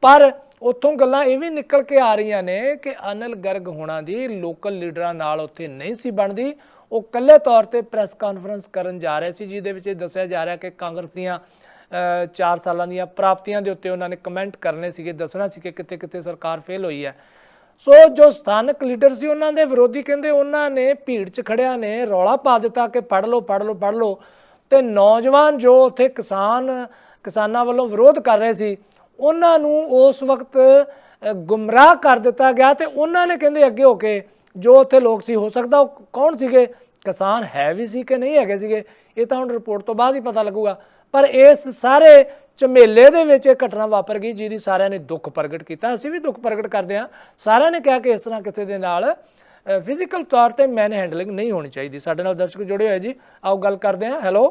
ਪਰ ਉੱਥੋਂ ਗੱਲਾਂ ਇਹ ਵੀ ਨਿਕਲ ਕੇ ਆ ਰਹੀਆਂ ਨੇ ਕਿ ਅਨਿਲ ਗਰਗ ਹੋਣਾ ਦੀ ਲੋਕਲ ਲੀਡਰਾਂ ਨਾਲ ਉੱਥੇ ਨਹੀਂ ਸੀ ਬਣਦੀ। ਉਹ ਇਕੱਲੇ ਤੌਰ ਤੇ ਪ੍ਰੈਸ ਕਾਨਫਰੰਸ ਕਰਨ ਜਾ ਰਹੇ ਸੀ, ਜਿਹਦੇ ਵਿੱਚ ਇਹ ਦੱਸਿਆ ਜਾ ਰਿਹਾ ਕਿ ਕਾਂਗਰਸ ਦੀਆਂ 4 ਸਾਲਾਂ ਦੀਆਂ ਪ੍ਰਾਪਤੀਆਂ ਦੇ ਉੱਤੇ ਉਹਨਾਂ ਨੇ ਕਮੈਂਟ ਕਰਨੇ ਸੀਗੇ, ਦੱਸਣਾ ਸੀ ਕਿ ਕਿਤੇ ਕਿਤੇ ਸਰਕਾਰ ਫੇਲ ਹੋਈ ਹੈ। ਸੋ ਜੋ ਸਥਾਨਕ ਲੀਡਰ ਸੀ ਉਹਨਾਂ ਦੇ ਵਿਰੋਧੀ ਕਹਿੰਦੇ ਉਹਨਾਂ ਨੇ ਭੀੜ 'ਚ ਖੜਿਆਂ ਨੇ ਰੌਲਾ ਪਾ ਦਿੱਤਾ ਕਿ ਪੜ੍ਹ ਲਓ ਪੜ੍ਹ ਲਓ ਪੜ੍ਹ ਲਓ, ਤੇ ਨੌਜਵਾਨ ਜੋ ਉੱਥੇ ਕਿਸਾਨਾਂ ਵੱਲੋਂ ਵਿਰੋਧ ਕਰ ਰਹੇ ਸੀ ਉਹਨਾਂ ਨੂੰ ਉਸ ਵਕਤ ਗੁੰਮਰਾਹ ਕਰ ਦਿੱਤਾ ਗਿਆ। ਤੇ ਉਹਨਾਂ ਨੇ ਕਹਿੰਦੇ ਅੱਗੇ ਹੋ ਕੇ ਜੋ ਉੱਥੇ ਲੋਕ ਸੀ, ਹੋ ਸਕਦਾ ਉਹ ਕੌਣ ਸੀਗੇ, ਕਿਸਾਨ ਹੈ ਵੀ ਸੀ ਕਿ ਨਹੀਂ ਹੈਗੇ ਸੀਗੇ, ਇਹ ਤਾਂ ਹੁਣ ਰਿਪੋਰਟ ਤੋਂ ਬਾਅਦ ਹੀ ਪਤਾ ਲੱਗੂਗਾ, ਪਰ ਇਸ ਸਾਰੇ ਝਮੇਲੇ ਦੇ ਵਿੱਚ ਇਹ ਘਟਨਾ ਵਾਪਰ ਗਈ ਜਿਹਦੀ ਸਾਰਿਆਂ ਨੇ ਦੁੱਖ ਪ੍ਰਗਟ ਕੀਤਾ। ਅਸੀਂ ਵੀ ਦੁੱਖ ਪ੍ਰਗਟ ਕਰਦੇ ਹਾਂ, ਸਾਰਿਆਂ ਨੇ ਕਿਹਾ ਕਿ ਇਸ ਤਰ੍ਹਾਂ ਕਿਸੇ ਦੇ ਨਾਲ ਫਿਜ਼ੀਕਲ ਤੌਰ ਤੇ ਮੈਨ ਹੈਂਡਲਿੰਗ ਨਹੀਂ ਹੋਣੀ ਚਾਹੀਦੀ। ਸਾਡੇ ਨਾਲ ਦਰਸ਼ਕ ਜੁੜੇ ਹੋਏ ਜੀ, ਆਓ ਗੱਲ ਕਰਦੇ ਹਾਂ। ਹੈਲੋ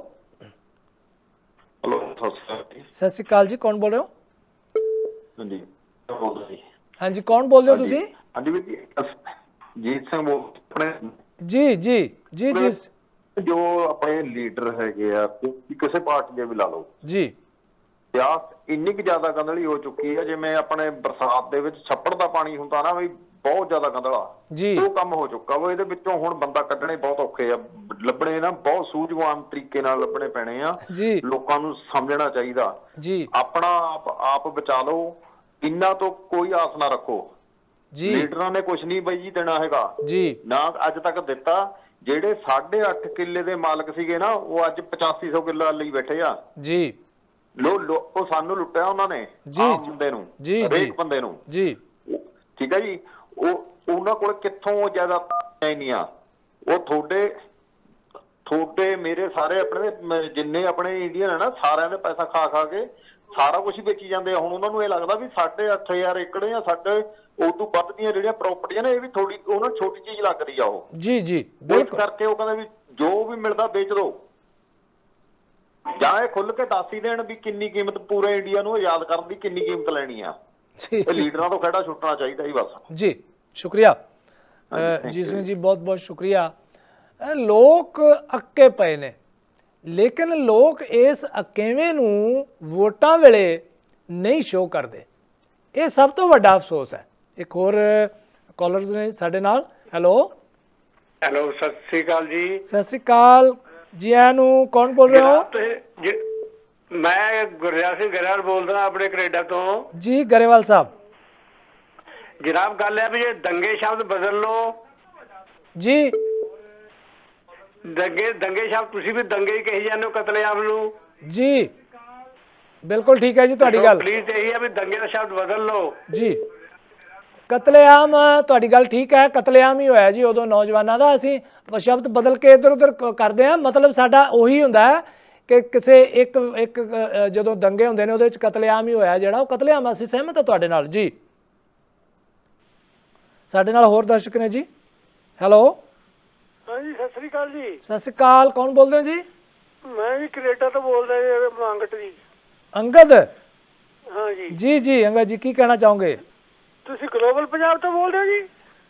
ਸਤਿ ਸ਼੍ਰੀ ਅਕਾਲ ਜੀ, ਕੌਣ ਬੋਲ ਰਹੇ ਹੋ? ਹਾਂਜੀ, ਕੌਣ ਬੋਲਦੇ ਹੋ ਤੁਸੀਂ? ਜੀਤ ਸਿੰਘ ਜੀ ਜੀ ਜੀ ਜੀ। ਜੋ ਆਪਣੇ ਲੀਡਰ ਹੈਗੇ ਆ ਕਿਸੇ ਪਾਰਟੀ ਦੇ ਵੀ ਲਾ ਲਓ ਜੀ, ਸਿਆਸਤ ਇੰਨੀ ਕੁ ਜ਼ਿਆਦਾ ਗੰਦਲੀ ਹੋ ਚੁੱਕੀ ਹੈ, ਜਿਵੇਂ ਆਪਣੇ ਬਰਸਾਤ ਦੇ ਵਿੱਚ ਛੱਪੜ ਦਾ ਪਾਣੀ ਹੁੰਦਾ ਨਾ ਵੀ ਬਹੁਤ ਜ਼ਿਆਦਾ ਗੰਦਲਾ ਜੀ, ਉਹ ਕੰਮ ਹੋ ਚੁੱਕਾ ਵਾ। ਇਹਦੇ ਵਿੱਚੋਂ ਹੁਣ ਬੰਦਾ ਕੱਢਣੇ ਬਹੁਤ ਔਖੇ ਆ, ਲੱਭਣੇ ਨਾ ਬਹੁਤ ਸੂਝਵਾਨ ਤਰੀਕੇ ਨਾਲ ਲੱਭਣੇ ਪੈਣੇ ਆ। ਲੋਕਾਂ ਨੂੰ ਸਮਝਣਾ ਚਾਹੀਦਾ ਜੀ, ਆਪਣਾ ਆਪ ਬਚਾ ਲਓ, ਇਹਨਾਂ ਤੋਂ ਕੋਈ ਆਸ ਨਾ ਰੱਖੋ ਜੀ। ਲੀਡਰਾਂ ਨੇ ਕੁਝ ਨਹੀਂ ਬਈ ਜੀ ਦੇਣਾ ਹੈਗਾ ਜੀ, ਨਾ ਅੱਜ ਤੱਕ ਦਿੱਤਾ। ਜਿਹੜੇ 8.5 ਕਿੱਲੇ ਦੇ ਮਾਲਕ ਸੀਗੇ ਨਾ, ਉਹ ਅੱਜ 8500 ਕਿੱਲਾ ਲਈ ਬੈਠੇ ਆ ਜੀ। ਉਹ ਸਾਨੂੰ ਲੁੱਟਿਆ ਉਹਨਾਂ ਨੇ, ਆਮ ਬੰਦੇ ਨੂੰ, ਹਰੇਕ ਬੰਦੇ ਨੂੰ ਜੀ, ਠੀਕ ਹੈ ਜੀ। ਉਹਨਾਂ ਕੋਲ ਕਿੱਥੋਂ ਜ਼ਿਆਦਾ ਨਹੀਂ ਆ। ਉਹ ਤੁਹਾਡੇ ਮੇਰੇ ਸਾਰੇ ਆਪਣੇ ਜਿੰਨੇ ਆਪਣੇ ਇੰਡੀਅਨ ਹੈ ਨਾ, ਸਾਰਿਆਂ ਦੇ ਪੈਸਾ ਖਾ ਖਾ ਕੇ ਸਾਰਾ ਕੁਝ ਵੇਚੀ ਜਾਂਦੇ ਆ। ਹੁਣ ਉਹਨਾਂ ਨੂੰ ਇਹ ਲੱਗਦਾ ਵੀ 8,500 ਏਕੜ ਜਾਂ ਸਾਡੇ ਉਦੋਂ ਵੱਧ ਦੀਆਂ ਜਿਹੜੀਆਂ ਪ੍ਰਾਪਰਟੀਆਂ ਨੇ, ਇਹ ਵੀ ਥੋੜੀ ਉਹਨਾਂ ਛੋਟੀ ਚੀਜ਼ ਲੱਗਦੀ ਆ ਉਹ ਜੀ ਜੀ। ਇਸ ਕਰਕੇ ਉਹ ਕਹਿੰਦੇ ਵੀ ਜੋ ਵੀ ਮਿਲਦਾ ਵੇਚ ਦੋ, ਜਾਂ ਇਹ ਖੁੱਲ ਕੇ ਦੱਸ ਹੀ ਦੇਣ ਵੀ ਕਿੰਨੀ ਕੀਮਤ ਪੂਰੇ ਇੰਡੀਆ ਨੂੰ ਆਜ਼ਾਦ ਕਰਨ ਦੀ ਕਿੰਨੀ ਕੀਮਤ ਲੈਣੀ ਆ। ਇਹ ਲੀਡਰਾਂ ਤੋਂ ਖੜਾ ਛੁੱਟਣਾ ਚਾਹੀਦਾ ਜੀ ਬਸ ਜੀ। ਸ਼ੁਕਰੀਆ ਜੀ ਸਿੰਘ ਜੀ, ਬਹੁਤ ਬਹੁਤ ਸ਼ੁਕਰੀਆ। ਲੋਕ ਅੱਕੇ ਪਏ ਨੇ, ਲੇਕਿਨ ਲੋਕ ਇਸ ਅਕੇਵੇਂ ਨੂੰ ਵੋਟਾਂ ਵੇਲੇ ਨਹੀਂ ਸ਼ੋਅ ਕਰਦੇ, ਇਹ ਸਭ ਤੋਂ ਵੱਡਾ ਅਫਸੋਸ ਹੈ। ਇੱਕ ਹੋਰ ਕਾਲਰਸ ਨੇ ਸਾਡੇ ਨਾਲ। ਹੈਲੋ ਹੈਲੋ, ਸਤਿ ਸ੍ਰੀ ਅਕਾਲ ਜੀ। ਸਤਿ ਸ੍ਰੀ ਅਕਾਲ ਜੀ, ਆਇਆਂ ਨੂੰ। ਕੌਣ ਬੋਲ ਰਹੇ ਹੋ? ਮੈਂ ਗੁਰਦਿਆਲ ਸਿੰਘ ਗਰੇਵਾਲ ਬੋਲਦਾ ਆਪਣੇ ਕੈਨੇਡਾ ਤੋਂ ਜੀ। ਗਰੇਵਾਲ ਸਾਹਿਬ ਜਨਾਬ, ਗੱਲ ਹੈ ਵੀ ਜੇ ਦੰਗੇ ਸ਼ਬਦ ਬਦਲ ਲਓ ਜੀ। ਦੰਗੇ ਸ਼ਬਦ ਤੁਸੀਂ ਵੀ ਦੰਗੇ ਹੀ ਕਹੀ ਜਾਂਦੇ ਹੋ ਕਤਲੇਆਮ ਨੂੰ ਜੀ। ਬਿਲਕੁਲ ਠੀਕ ਹੈ ਜੀ ਤੁਹਾਡੀ ਗੱਲ। ਪਲੀਜ਼ ਇਹੀ ਹੈ ਵੀ ਦੰਗੇ ਦਾ ਸ਼ਬਦ ਬਦਲ ਲਓ ਜੀ। ਕਤਲੇਆਮ ਤੁਹਾਡੀ ਗੱਲ ਠੀਕ ਹੈ, ਕਤਲੇਆਮ ਹੀ ਹੋਇਆ ਜੀ ਉਦੋਂ ਨੌਜਵਾਨਾਂ ਦਾ। ਅਸੀਂ ਸ਼ਬਦ ਬਦਲ ਕੇ ਇੱਧਰ ਉੱਧਰ ਕਰਦੇ ਹਾਂ, ਮਤਲਬ ਸਾਡਾ ਉਹੀ ਹੁੰਦਾ ਹੈ ਕਿ ਕਿਸੇ ਇੱਕ ਜਦੋਂ ਦੰਗੇ ਹੁੰਦੇ ਨੇ ਉਹਦੇ ਵਿੱਚ ਕਤਲੇਆਮ ਹੀ ਹੋਇਆ, ਜਿਹੜਾ ਉਹ ਕਤਲੇਆਮ। ਅਸੀਂ ਸਹਿਮਤ ਹਾਂ ਤੁਹਾਡੇ ਨਾਲ ਜੀ। ਸਾਡੇ ਨਾਲ ਹੋਰ ਦਰਸ਼ਕ ਨੇ ਜੀ। ਹੈਲੋ ਹਾਂਜੀ, ਸਤਿ ਸ੍ਰੀ ਅਕਾਲ ਜੀ। ਸਤਿ ਸ੍ਰੀ ਅਕਾਲ, ਕੌਣ ਬੋਲਦੇ ਹੋ ਜੀ? ਮੈਂ ਵੀ ਕੈਨੇਡਾ ਤੋਂ ਬੋਲਦਾ ਜੀ, ਅੰਗਦ ਜੀ। ਅੰਗਦ? ਹਾਂ ਜੀ। ਜੀ ਜੀ ਅੰਗਦ ਜੀ, ਕੀ ਕਹਿਣਾ ਚਾਹੋਗੇ? ਤੁਸੀਂ ਗਲੋਬਲ ਪੰਜਾਬ ਤੋਂ ਬੋਲ ਰਹੇ ਹੋ ਜੀ?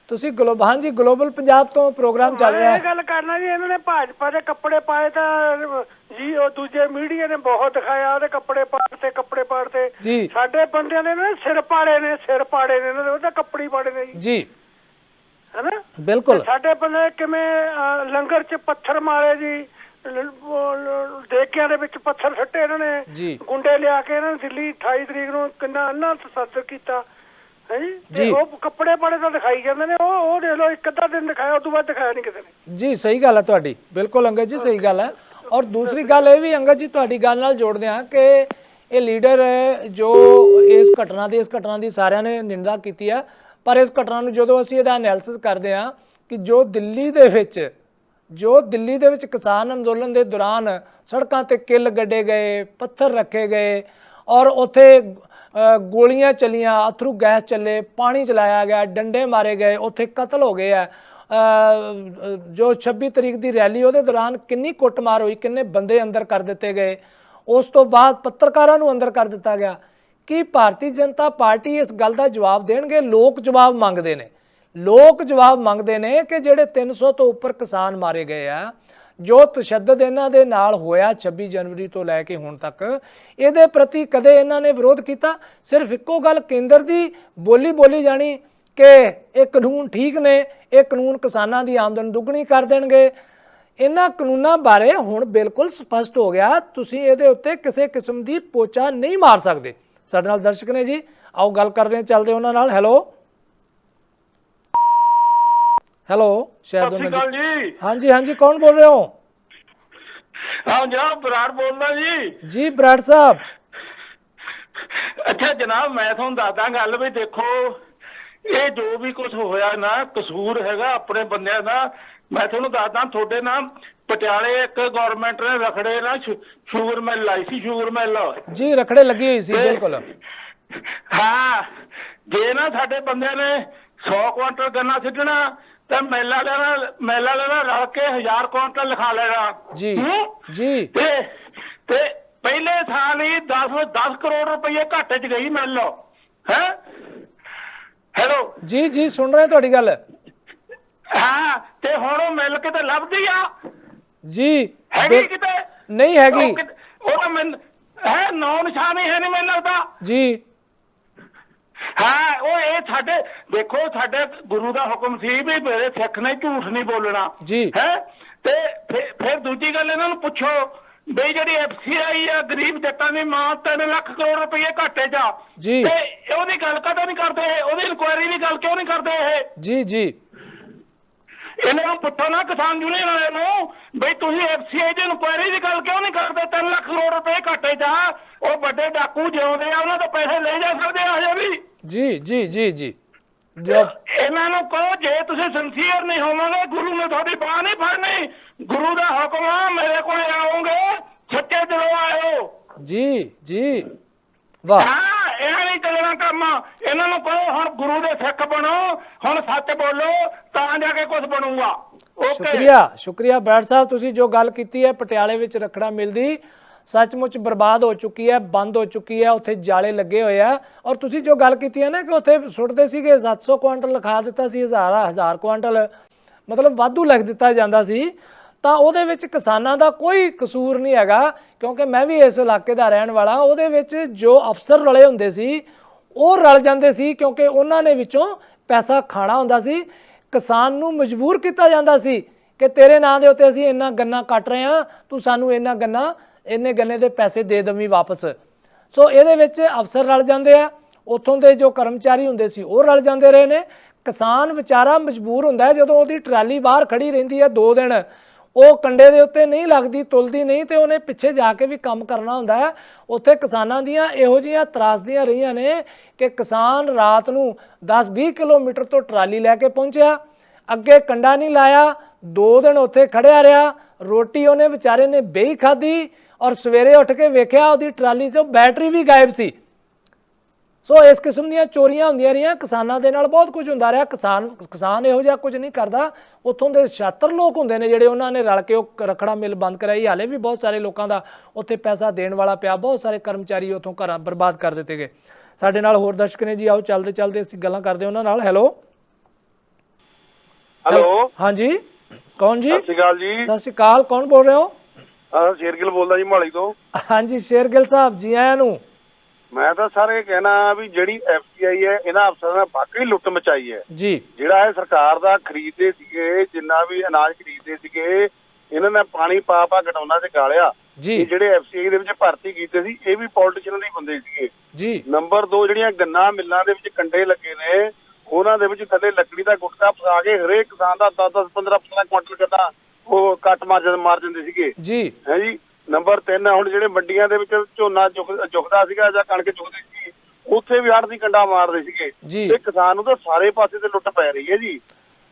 ਤੁਸੀਂ ਹਾਂਜੀ ਗਲੋਬਲ ਪੰਜਾਬ ਤੋਂ ਪ੍ਰੋਗਰਾਮ ਚੱਲ ਰਿਹਾ ਹੈ। ਇਹ ਗੱਲ ਕਰਨਾ ਜੀ, ਇਹਨਾਂ ਨੇ ਭਾਜਪਾ ਦੇ ਕੱਪੜੇ ਪਾਏ ਤਾਂ ਜੀ ਉਹ ਦੂਜੇ ਮੀਡੀਆ ਨੇ ਬਹੁਤ ਦਿਖਾਇਆ ਉਹਦੇ ਕੱਪੜੇ ਪਾੜਤੇ ਜੀ। ਸਾਡੇ ਬੰਦਿਆਂ ਦੇ ਨਾ ਸਿਰ ਪਾੜੇ ਨੇ ਇਹਨਾਂ ਦੇ, ਉਹਦੇ ਕੱਪੜੇ ਪਾੜੇ ਨੇ ਜੀ ਹੈਨਾ। ਬਿਲਕੁਲ। ਸਾਡੇ ਬੰਦੇ ਕਿਵੇਂ ਲੰਗਰ 'ਚ ਪੱਥਰ ਮਾਰੇ ਜੀ, ਦੇਕਿਆਂ ਦੇ ਵਿੱਚ ਪੱਥਰ ਸੱਟੇ ਇਹਨਾਂ ਨੇ, ਗੁੰਡੇ ਲਿਆ ਕੇ ਇਹਨਾਂ ਨੇ ਦਿੱਲੀ 28 ਤਰੀਕ ਨੂੰ ਕਿੰਨਾ ਅੰਨਾ ਤਸੱਦਦ ਕੀਤਾ ਹੈ ਜੀ। ਉਹ ਕੱਪੜੇ ਪਾੜੇ ਤਾਂ ਦਿਖਾਈ ਜਾਂਦੇ ਨੇ, ਉਹ ਦੇਖ ਲਓ ਇੱਕ ਅੱਧਾ ਦਿਨ ਦਿਖਾਇਆ, ਉਸ ਤੋਂ ਬਾਅਦ ਦਿਖਾਇਆ ਨਹੀਂ ਕਿਸੇ ਨੇ ਜੀ। ਸਹੀ ਗੱਲ ਹੈ ਤੁਹਾਡੀ, ਬਿਲਕੁਲ ਅੰਗਦ ਜੀ ਸਹੀ ਗੱਲ ਹੈ। ਔਰ ਦੂਸਰੀ ਗੱਲ ਇਹ ਵੀ ਅੰਗਦ ਜੀ ਤੁਹਾਡੀ ਗੱਲ ਨਾਲ ਜੋੜਦੇ ਹਾਂ ਕਿ ਇਹ ਲੀਡਰ ਜੋ ਇਸ ਘਟਨਾ ਦੀ ਸਾਰਿਆਂ ਨੇ ਨਿੰਦਾ ਕੀਤੀ ਹੈ, ਪਰ ਇਸ ਘਟਨਾ ਨੂੰ ਜਦੋਂ ਅਸੀਂ ਇਹਦਾ ਐਨਾਲਿਸਿਸ ਕਰਦੇ ਹਾਂ ਕਿ ਜੋ ਦਿੱਲੀ ਦੇ ਵਿੱਚ ਕਿਸਾਨ ਅੰਦੋਲਨ ਦੇ ਦੌਰਾਨ ਸੜਕਾਂ ਤੇ ਕਿੱਲ ਗੱਡੇ ਗਏ, ਪੱਥਰ ਰੱਖੇ ਗਏ ਔਰ ਉੱਥੇ ਗੋਲੀਆਂ ਚੱਲੀਆਂ, ਅਥਰੂ ਗੈਸ ਚੱਲੇ, ਪਾਣੀ ਚਲਾਇਆ ਗਿਆ, ਡੰਡੇ ਮਾਰੇ ਗਏ, ਉੱਥੇ ਕਤਲ ਹੋ ਗਏ ਆ। ਜੋ 26 ਤਰੀਕ ਦੀ ਰੈਲੀ ਉਹਦੇ ਦੌਰਾਨ ਕਿੰਨੀ ਕੁੱਟਮਾਰ ਹੋਈ, ਕਿੰਨੇ ਬੰਦੇ ਅੰਦਰ ਕਰ ਦਿੱਤੇ ਗਏ, ਉਸ ਤੋਂ ਬਾਅਦ ਪੱਤਰਕਾਰਾਂ ਨੂੰ ਅੰਦਰ ਕਰ ਦਿੱਤਾ ਗਿਆ। ਕੀ ਭਾਰਤੀ ਜਨਤਾ ਪਾਰਟੀ ਇਸ ਗੱਲ ਦਾ ਜਵਾਬ ਦੇਣਗੇ? ਲੋਕ ਜਵਾਬ ਮੰਗਦੇ ਨੇ ਕਿ ਜਿਹੜੇ 300 ਤੋਂ ਉੱਪਰ ਕਿਸਾਨ ਮਾਰੇ ਗਏ ਆ, ਜੋ ਤਸ਼ੱਦਦ ਇਹਨਾਂ ਦੇ ਨਾਲ ਹੋਇਆ 26 ਜਨਵਰੀ ਤੋਂ ਲੈ ਕੇ ਹੁਣ ਤੱਕ, ਇਹਦੇ ਪ੍ਰਤੀ ਕਦੇ ਇਹਨਾਂ ਨੇ ਵਿਰੋਧ ਕੀਤਾ? ਸਿਰਫ ਇੱਕੋ ਗੱਲ ਕੇਂਦਰ ਦੀ ਬੋਲੀ ਜਾਣੀ ਕਿ ਇਹ ਕਾਨੂੰਨ ਠੀਕ ਨੇ, ਇਹ ਕਾਨੂੰਨ ਕਿਸਾਨਾਂ ਦੀ ਆਮਦਨ ਦੁੱਗਣੀ ਕਰ ਦੇਣਗੇ। ਇਹਨਾਂ ਕਾਨੂੰਨਾਂ ਬਾਰੇ ਹੁਣ ਬਿਲਕੁਲ ਸਪਸ਼ਟ ਹੋ ਗਿਆ, ਤੁਸੀਂ ਇਹਦੇ ਉੱਤੇ ਕਿਸੇ ਕਿਸਮ ਦੀ ਪੋਚਾ ਨਹੀਂ ਮਾਰ ਸਕਦੇ। ਸਾਡੇ ਨਾਲ ਦਰਸ਼ਕ ਨੇ ਜੀ, ਆਓ ਗੱਲ ਕਰਦੇ ਹਾਂ, ਚੱਲਦੇ ਉਹਨਾਂ ਨਾਲ। ਹੈਲੋ ਸ਼ਾਇਦ ਉਹਨਾਂ ਦੀ ਹਾਂਜੀ ਕੌਣ ਬੋਲ ਰਹੇ ਹੋ? ਹਾਂ ਜਨਾਬ ਬਰਾੜ ਬੋਲਦਾ ਜੀ ਬਰਾੜ ਸਾਹਿਬ। ਅੱਛਾ ਜਨਾਬ, ਮੈਂ ਤੁਹਾਨੂੰ ਦੱਸਦਾ ਗੱਲ ਵੀ ਦੇਖੋ, ਇਹ ਜੋ ਵੀ ਕੁਝ ਹੋਇਆ ਨਾ ਕਸੂਰ ਹੈਗਾ ਆਪਣੇ ਬੰਦਿਆਂ ਦਾ। ਮੈਂ ਤੁਹਾਨੂੰ ਦੱਸਦਾ, ਤੁਹਾਡੇ ਨਾਲ ਪਟਿਆਲੇ ਇੱਕ ਗਵਰਨਮੈਂਟ ਨੇ ਰਖੜੇ ਨਾ ਸ਼ੂਗਰ ਮਿਲ ਲਾਈ ਸੀ, ਸ਼ੂਗਰ ਮਿਲ ਜੀ ਰਖੜੇ ਲੱਗੀ ਹੋਈ ਸੀ। ਬਿਲਕੁਲ ਹਾਂ, ਜੇ ਨਾ ਸਾਡੇ ਬੰਦਿਆਂ ਨੇ 100 ਕੁਆਂਟਲ ਗੰਨਾ ਸਿੱਟਣਾ ਤਾਂ ਮੇਲਾ ਲੈਣਾ ਰਲ ਕੇ 1000 ਕੁਆਂਟਲ ਲਿਖਾ ਲੈਣਾ ਜੀ। ਤੇ ਪਹਿਲੇ ਸਾਲ ਹੀ 10 ਕਰੋੜ ਰੁਪਏ ਘਾਟੇ ਚ ਗਈ ਮਿਲ ਹੈ। ਹੈਲੋ ਜੀ ਸੁਣ ਰਹੇ ਤੁਹਾਡੀ ਗੱਲ। ਹਾਂ, ਤੇ ਹੁਣ ਉਹ ਮਿਲ ਕਿਤੇ ਲੱਭਦੀ ਆ ਜੀ? ਹੈਗੀ ਕਿਤੇ ਨਹੀਂ ਹੈਗੀ, ਉਹ ਤਾਂ ਮੈਨੂੰ ਹੈ ਨੌ ਨਿਸ਼ਾਨ ਹੀ ਹੈ ਨਹੀਂ ਮੈਨੂੰ ਲੱਗਦਾ ਜੀ। ਹਾਂ, ਉਹ ਇਹ ਸਾਡੇ ਦੇਖੋ, ਸਾਡੇ ਗੁਰੂ ਦਾ ਹੁਕਮ ਸੀ ਵੀ ਮੇਰੇ ਸਿੱਖ ਨੇ ਝੂਠ ਨਹੀਂ ਬੋਲਣਾ ਜੀ ਹੈ। ਤੇ ਫਿਰ ਦੂਜੀ ਗੱਲ ਇਹਨਾਂ ਨੂੰ ਪੁੱਛੋ ਬਈ ਜਿਹੜੀ FCI ਆ ਗਰੀਬ ਜੱਟਾਂ ਦੀ ਮਾਂ 3 ਲੱਖ ਕਰੋੜ ਰੁਪਏ ਘਾਟੇ ਚ ਜੀ, ਤੇ ਉਹਦੀ ਗੱਲ ਕਦੋਂ ਨਹੀਂ ਕਰਦੇ? ਉਹਦੀ ਇਨਕੁਆਇਰੀ ਦੀ ਗੱਲ ਕਿਉਂ ਨਹੀਂ ਕਰਦੇ ਇਹ? ਜੀ ਇਹਨਾਂ ਨੂੰ ਪੁੱਛੋ ਨਾ ਕਿਸਾਨ ਯੂਨੀਅਨ ਵਾਲੇ ਨੂੰ ਬਈ ਤੁਸੀਂ FCI ਦੀ ਇਨਕੁਆਇਰੀ ਦੀ ਗੱਲ ਕਿਉਂ ਨਹੀਂ ਕਰਦੇ? 3 ਲੱਖ ਕਰੋੜ ਰੁਪਏ ਘਾਟੇ ਚ ਉਹ ਵੱਡੇ ਡਾਕੂ ਜਿਉਂਦੇ ਆ, ਉਹਨਾਂ ਤੋਂ ਪੈਸੇ ਲੈ ਜਾ ਸਕਦੇ ਆ ਹਜੇ ਵੀ। ਜੀ ਇਹਨਾਂ ਨੂੰ ਕਹੋ ਜੇ ਤੁਸੀਂ ਸਿੰਸੀਅਰ ਨਹੀਂ ਹੋਵੋਗੇ ਗੁਰੂ ਨੇ ਤੁਹਾਡੀ ਬਾਂਹ ਨਹੀਂ ਫੜਨੀ। ਗੁਰੂ ਦਾ ਹੁਕਮ ਆ, ਮੇਰੇ ਕੋਲ ਆਓਗੇ ਸੱਚੇ ਦਿਲੋਂ ਆਇਓ। ਜੀ ਵਾਹ। ਹਾਂ, ਇਹ ਨਹੀਂ ਚੱਲਣਾ ਕੰਮ। ਇਹਨਾਂ ਨੂੰ ਕਹੋ ਹੁਣ ਗੁਰੂ ਦੇ ਸਿੱਖ ਬਣੋ, ਹੁਣ ਸੱਚ ਬੋਲੋ ਤਾਂ ਜਾ ਕੇ ਕੁਝ ਬਣੂਗਾ। ਸ਼ੁਕਰੀਆ ਬਰਾੜ ਸਾਹਿਬ, ਤੁਸੀਂ ਜੋ ਗੱਲ ਕੀਤੀ ਹੈ ਪਟਿਆਲੇ ਵਿੱਚ ਰਖੜਾ ਮਿਲਦੀ ਸੱਚਮੁੱਚ ਬਰਬਾਦ ਹੋ ਚੁੱਕੀ ਹੈ, ਬੰਦ ਹੋ ਚੁੱਕੀ ਹੈ, ਉੱਥੇ ਜਾਲੇ ਲੱਗੇ ਹੋਏ ਆ। ਔਰ ਤੁਸੀਂ ਜੋ ਗੱਲ ਕੀਤੀ ਹੈ ਨਾ ਕਿ ਉੱਥੇ ਸੁੱਟਦੇ ਸੀਗੇ 700 ਕੁਆਂਟਲ ਲਿਖਾ ਦਿੱਤਾ ਸੀ, 1000 ਕੁਆਂਟਲ ਮਤਲਬ ਵਾਧੂ ਲਿਖ ਦਿੱਤਾ ਜਾਂਦਾ ਸੀ, ਤਾਂ ਉਹਦੇ ਵਿੱਚ ਕਿਸਾਨਾਂ ਦਾ ਕੋਈ ਕਸੂਰ ਨਹੀਂ ਹੈਗਾ, ਕਿਉਂਕਿ ਮੈਂ ਵੀ ਇਸ ਇਲਾਕੇ ਦਾ ਰਹਿਣ ਵਾਲਾ। ਉਹਦੇ ਵਿੱਚ ਜੋ ਅਫਸਰ ਰਲੇ ਹੁੰਦੇ ਸੀ ਉਹ ਰਲ ਜਾਂਦੇ ਸੀ, ਕਿਉਂਕਿ ਉਹਨਾਂ ਨੇ ਵਿੱਚੋਂ ਪੈਸਾ ਖਾਣਾ ਹੁੰਦਾ ਸੀ। ਕਿਸਾਨ ਨੂੰ ਮਜਬੂਰ ਕੀਤਾ ਜਾਂਦਾ ਸੀ ਕਿ ਤੇਰੇ ਨਾਂ ਦੇ ਉੱਤੇ ਅਸੀਂ ਇੰਨਾ ਗੰਨਾ ਕੱਟ ਰਹੇ ਹਾਂ, ਤੂੰ ਸਾਨੂੰ ਇੰਨੇ ਗੰਨੇ ਦੇ ਪੈਸੇ ਦੇ ਦੇਵੀਂ ਵਾਪਸ। ਸੋ ਇਹਦੇ ਵਿੱਚ ਅਫਸਰ ਰਲ ਜਾਂਦੇ ਆ, ਉੱਥੋਂ ਦੇ ਜੋ ਕਰਮਚਾਰੀ ਹੁੰਦੇ ਸੀ ਉਹ ਰਲ ਜਾਂਦੇ ਰਹੇ ਨੇ। ਕਿਸਾਨ ਵਿਚਾਰਾ ਮਜਬੂਰ ਹੁੰਦਾ ਹੈ, ਜਦੋਂ ਉਹਦੀ ਟਰਾਲੀ ਬਾਹਰ ਖੜੀ ਰਹਿੰਦੀ ਹੈ 2 ਦਿਨ, ਉਹ ਕੰਡੇ ਦੇ ਉੱਤੇ ਨਹੀਂ ਲੱਗਦੀ, ਤੁਲਦੀ ਨਹੀਂ, ਤੇ ਉਹਨੇ ਪਿੱਛੇ ਜਾ ਕੇ ਵੀ ਕੰਮ ਕਰਨਾ ਹੁੰਦਾ ਹੈ। ਉੱਥੇ ਕਿਸਾਨਾਂ ਦੀਆਂ ਇਹੋ ਜਿਹੀਆਂ ਤਰਾਸਦੀਆਂ ਰਹੀਆਂ ਨੇ ਕਿ ਕਿਸਾਨ ਰਾਤ ਨੂੰ 10-20 ਕਿਲੋਮੀਟਰ ਤੋਂ ਟਰਾਲੀ ਲੈ ਕੇ ਪਹੁੰਚਿਆ, ਅੱਗੇ ਕੰਡਾ ਨਹੀਂ ਲਾਇਆ, 2 ਦਿਨ ਉੱਥੇ ਖੜਿਆ ਰਿਹਾ, ਰੋਟੀ ਉਹਨੇ ਵਿਚਾਰੇ ਨੇ ਬੇਹੀ ਖਾਧੀ, ਔਰ ਸਵੇਰੇ ਉੱਠ ਕੇ ਵੇਖਿਆ ਉਹਦੀ ਟਰਾਲੀ 'ਚੋਂ ਬੈਟਰੀ ਵੀ ਗਾਇਬ ਸੀ। ਸੋ ਇਸ ਕਿਸਮ ਦੀਆਂ ਚੋਰੀਆਂ ਹੁੰਦੀਆਂ ਰਹੀਆਂ, ਕਿਸਾਨਾਂ ਦੇ ਨਾਲ ਬਹੁਤ ਕੁਝ ਹੁੰਦਾ ਰਿਹਾ। ਕਿਸਾਨ ਇਹੋ ਜਿਹਾ ਕੁਝ ਨਹੀਂ ਕਰਦਾ, ਉੱਥੋਂ ਦੇ ਛਾਤਰ ਲੋਕ ਹੁੰਦੇ ਨੇ ਜਿਹੜੇ ਉਹਨਾਂ ਨੇ ਰਲ ਕੇ ਉਹ ਰਖੜਾ ਮਿਲ ਬੰਦ ਕਰਾਈ। ਹਾਲੇ ਵੀ ਬਹੁਤ ਸਾਰੇ ਲੋਕਾਂ ਦਾ ਉੱਥੇ ਪੈਸਾ ਦੇਣ ਵਾਲਾ ਪਿਆ, ਬਹੁਤ ਸਾਰੇ ਕਰਮਚਾਰੀ ਉੱਥੋਂ ਘਰਾਂ ਬਰਬਾਦ ਕਰ ਦਿੱਤੇ ਗਏ। ਸਾਡੇ ਨਾਲ ਹੋਰ ਦਰਸ਼ਕ ਨੇ ਜੀ, ਆਓ ਚੱਲਦੇ ਅਸੀਂ ਗੱਲਾਂ ਕਰਦੇ ਉਹਨਾਂ ਨਾਲ। ਹੈਲੋ ਹੈਲੋ ਹਾਂਜੀ, ਕੌਣ ਜੀ? ਸਤਿ ਸ਼੍ਰੀ ਅਕਾਲ ਜੀ। ਸਤਿ ਸ਼੍ਰੀ ਅਕਾਲ, ਕੌਣ ਬੋਲ ਰਹੇ ਹੋ? ਸ਼ੇਰਗਿੱਲ ਬੋਲਦਾ ਜੀ, ਮੋਹਾਲੀ ਤੋਂ। ਹਾਂਜੀ ਸ਼ੇਰਗਿੱਲ ਸਾਹਿਬ ਜੀ, ਆਇਆਂ ਨੂੰ। ਮੈਂ ਤਾਂ ਸਰ ਇਹ ਕਹਿਣਾ ਵੀ ਜਿਹੜੀ FCI ਹੈ ਇਹਨਾਂ ਅਫਸਰਾਂ ਨੇ ਵਾਕਈ ਲੁੱਟ ਮਚਾਈ ਹੈ ਜੀ। ਜਿਹੜਾ ਇਹ ਸਰਕਾਰ ਦਾ ਖਰੀਦਦੇ ਸੀਗੇ, ਜਿੰਨਾ ਵੀ ਅਨਾਜ ਖਰੀਦਦੇ ਸੀਗੇ, ਇਹਨਾਂ ਨੇ ਪਾਣੀ ਪਾ ਘਟਾਉਣਾ ਤੇ ਗਾਲਿਆ ਜੀ। ਜਿਹੜੇ FCI ਦੇ ਵਿੱਚ ਭਰਤੀ ਕੀਤੇ ਸੀ ਇਹ ਵੀ ਪੋਲੀਟੀਸ਼ੀਅਨ ਦੇ ਬੰਦੇ ਸੀਗੇ ਜੀ। ਨੰਬਰ 2, ਜਿਹੜੀਆਂ ਗੰਨਾ ਮਿੱਲਾਂ ਦੇ ਵਿੱਚ ਕੰਡੇ ਲੱਗੇ ਨੇ, ਉਹਨਾਂ ਦੇ ਵਿੱਚ ਥੱਲੇ ਲੱਕੜੀ ਦਾ ਗੁਟਕਾ ਫਸਾ ਕੇ ਹਰੇਕ ਕਿਸਾਨ ਦਾ 10-10, 15-15 ਕੁਇੰਟਲ ਗੰਨਾ ਉਹ ਕੱਟ ਮਾਰ ਜਾਂਦੇ ਸੀਗੇ ਜੀ। ਹੈ ਜੀ। ਨੰਬਰ 3, ਹੁਣ ਜਿਹੜੇ ਮੰਡੀਆਂ ਦੇ ਵਿੱਚ ਝੋਨਾ ਚੁੱਕਦਾ ਸੀਗਾ ਜਾਂ ਕਣਕ ਚੁੱਕਦੀ ਸੀ, ਉੱਥੇ ਵੀ ਹੜ੍ਹ ਦੀ ਕੰਡਾ ਮਾਰਦੇ ਸੀਗੇ ਤੇ ਕਿਸਾਨ ਨੂੰ ਤਾਂ ਸਾਰੇ ਪਾਸੇ ਤੇ ਲੁੱਟ ਪੈ ਰਹੀ ਹੈ ਜੀ।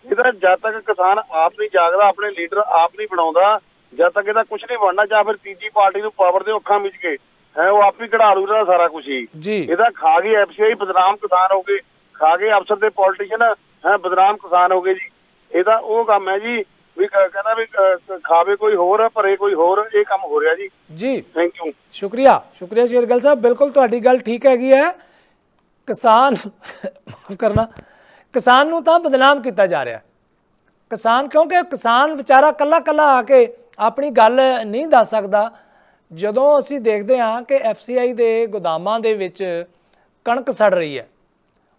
ਇਹਦਾ ਜਦ ਤੱਕ ਕਿਸਾਨ ਆਪ ਨਹੀਂ ਜਾਗਦਾ, ਆਪਣੇ ਲੀਡਰ ਆਪ ਨਹੀਂ ਬਣਾਉਂਦਾ, ਜਦ ਤੱਕ ਇਹਦਾ ਕੁਝ ਨਹੀਂ ਬਣਨਾ। ਜਾਂ ਫਿਰ ਤੀਜੀ ਪਾਰਟੀ ਨੂੰ ਪਾਵਰ ਦੇ ਅੱਖਾਂ ਵਿੱਚ ਕੇ ਹੈ ਉਹ ਆਪ ਹੀ ਕਢਾ ਲੂ ਇਹਦਾ ਸਾਰਾ ਕੁਝ ਹੀ ਜੀ। ਇਹਦਾ ਖਾ ਗਈ FCI, ਬਦਨਾਮ ਕਿਸਾਨ ਹੋ ਗਏ, ਖਾ ਗਏ ਅਫਸਰ ਤੇ ਪੋਲੀਟੀਸ਼ੀਅਨ ਹੈ, ਬਦਨਾਮ ਕਿਸਾਨ ਹੋ ਗਏ ਜੀ। ਇਹਦਾ ਉਹ ਕੰਮ ਹੈ ਜੀ ਵੀ ਕਹਿੰਦਾ ਵੀ ਖਾਵੇ ਕੋਈ ਹੋਰ ਭਰੇ ਕੋਈ ਹੋਰ, ਇਹ ਕੰਮ ਹੋ ਰਿਹਾ ਜੀ। ਜੀ ਥੈਂਕ ਯੂ, ਸ਼ੁਕਰੀਆ ਸ਼ੇਰਗਿੱਲ ਸਾਹਿਬ। ਬਿਲਕੁਲ ਤੁਹਾਡੀ ਗੱਲ ਠੀਕ ਹੈਗੀ ਹੈ। ਕਿਸਾਨ ਮਾਫ ਕਰਨਾ, ਕਿਸਾਨ ਨੂੰ ਤਾਂ ਬਦਨਾਮ ਕੀਤਾ ਜਾ ਰਿਹਾ। ਕਿਸਾਨ ਕਿਉਂਕਿ ਕਿਸਾਨ ਵਿਚਾਰਾ ਕੱਲਾ ਕੱਲਾ ਆ ਕੇ ਆਪਣੀ ਗੱਲ ਨਹੀਂ ਦੱਸ ਸਕਦਾ। ਜਦੋਂ ਅਸੀਂ ਦੇਖਦੇ ਹਾਂ ਕਿ FCI ਦੇ ਗੋਦਾਮਾਂ ਦੇ ਵਿੱਚ ਕਣਕ ਸੜ ਰਹੀ ਹੈ,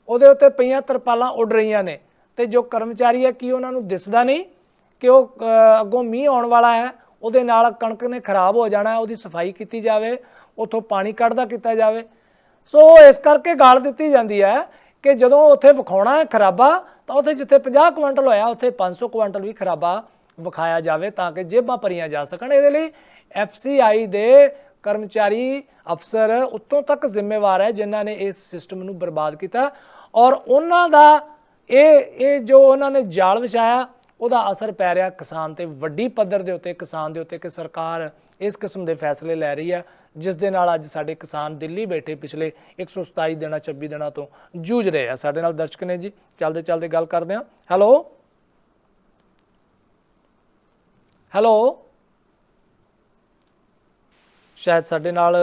ਉਹਦੇ ਉੱਤੇ ਪਈਆਂ ਤਰਪਾਲਾਂ ਉੱਡ ਰਹੀਆਂ ਨੇ, ਤੇ ਜੋ ਕਰਮਚਾਰੀ ਹੈ ਕੀ ਉਹਨਾਂ ਨੂੰ ਦਿਸਦਾ ਨਹੀਂ ਕਿ ਉਹ ਅੱਗੋਂ ਮੀਂਹ ਆਉਣ ਵਾਲਾ ਹੈ, ਉਹਦੇ ਨਾਲ ਕਣਕ ਨੇ ਖਰਾਬ ਹੋ ਜਾਣਾ, ਉਹਦੀ ਸਫਾਈ ਕੀਤੀ ਜਾਵੇ, ਉੱਥੋਂ ਪਾਣੀ ਕੱਢਦਾ ਕੀਤਾ ਜਾਵੇ। ਸੋ ਇਸ ਕਰਕੇ ਗਾਲ ਦਿੱਤੀ ਜਾਂਦੀ ਹੈ ਕਿ ਜਦੋਂ ਉੱਥੇ ਵਿਖਾਉਣਾ ਹੈ ਖਰਾਬਾ, ਤਾਂ ਉੱਥੇ ਜਿੱਥੇ 50 ਕੁਇੰਟਲ ਹੋਇਆ ਉੱਥੇ 500 ਕੁਇੰਟਲ ਵੀ ਖਰਾਬਾ ਵਿਖਾਇਆ ਜਾਵੇ ਤਾਂ ਕਿ ਜੇਬਾਂ ਭਰੀਆਂ ਜਾ ਸਕਣ। ਇਹਦੇ ਲਈ FCI ਦੇ ਕਰਮਚਾਰੀ ਅਫਸਰ ਉੱਤੋਂ ਤੱਕ ਜ਼ਿੰਮੇਵਾਰ ਹੈ ਜਿਨ੍ਹਾਂ ਨੇ ਇਸ ਸਿਸਟਮ ਨੂੰ ਬਰਬਾਦ ਕੀਤਾ, ਔਰ ਉਹਨਾਂ ਦਾ ਇਹ ਜੋ ਉਹਨਾਂ ਨੇ ਜਾਲ ਵਿਛਾਇਆ ਉਹਦਾ ਅਸਰ ਪੈ ਰਿਹਾ ਕਿਸਾਨ ਤੇ ਵੱਡੀ ਪੱਧਰ ਦੇ ਉੱਤੇ, ਕਿਸਾਨ ਦੇ ਉੱਤੇ, ਕਿ ਸਰਕਾਰ ਇਸ ਕਿਸਮ ਦੇ ਫੈਸਲੇ ਲੈ ਰਹੀ ਹੈ ਜਿਸ ਦੇ ਨਾਲ ਅੱਜ ਸਾਡੇ ਕਿਸਾਨ ਦਿੱਲੀ ਬੈਠੇ ਪਿਛਲੇ 127 ਦਿਨਾਂ 26 ਦਿਨਾਂ ਤੋਂ ਜੂਝ ਰਹੇ ਆ। ਸਾਡੇ ਨਾਲ ਦਰਸ਼ਕ ਨੇ ਜੀ, ਚੱਲਦੇ ਚੱਲਦੇ ਗੱਲ ਕਰਦੇ ਹਾਂ। ਹੈਲੋ, ਸ਼ਾਇਦ ਸਾਡੇ ਨਾਲ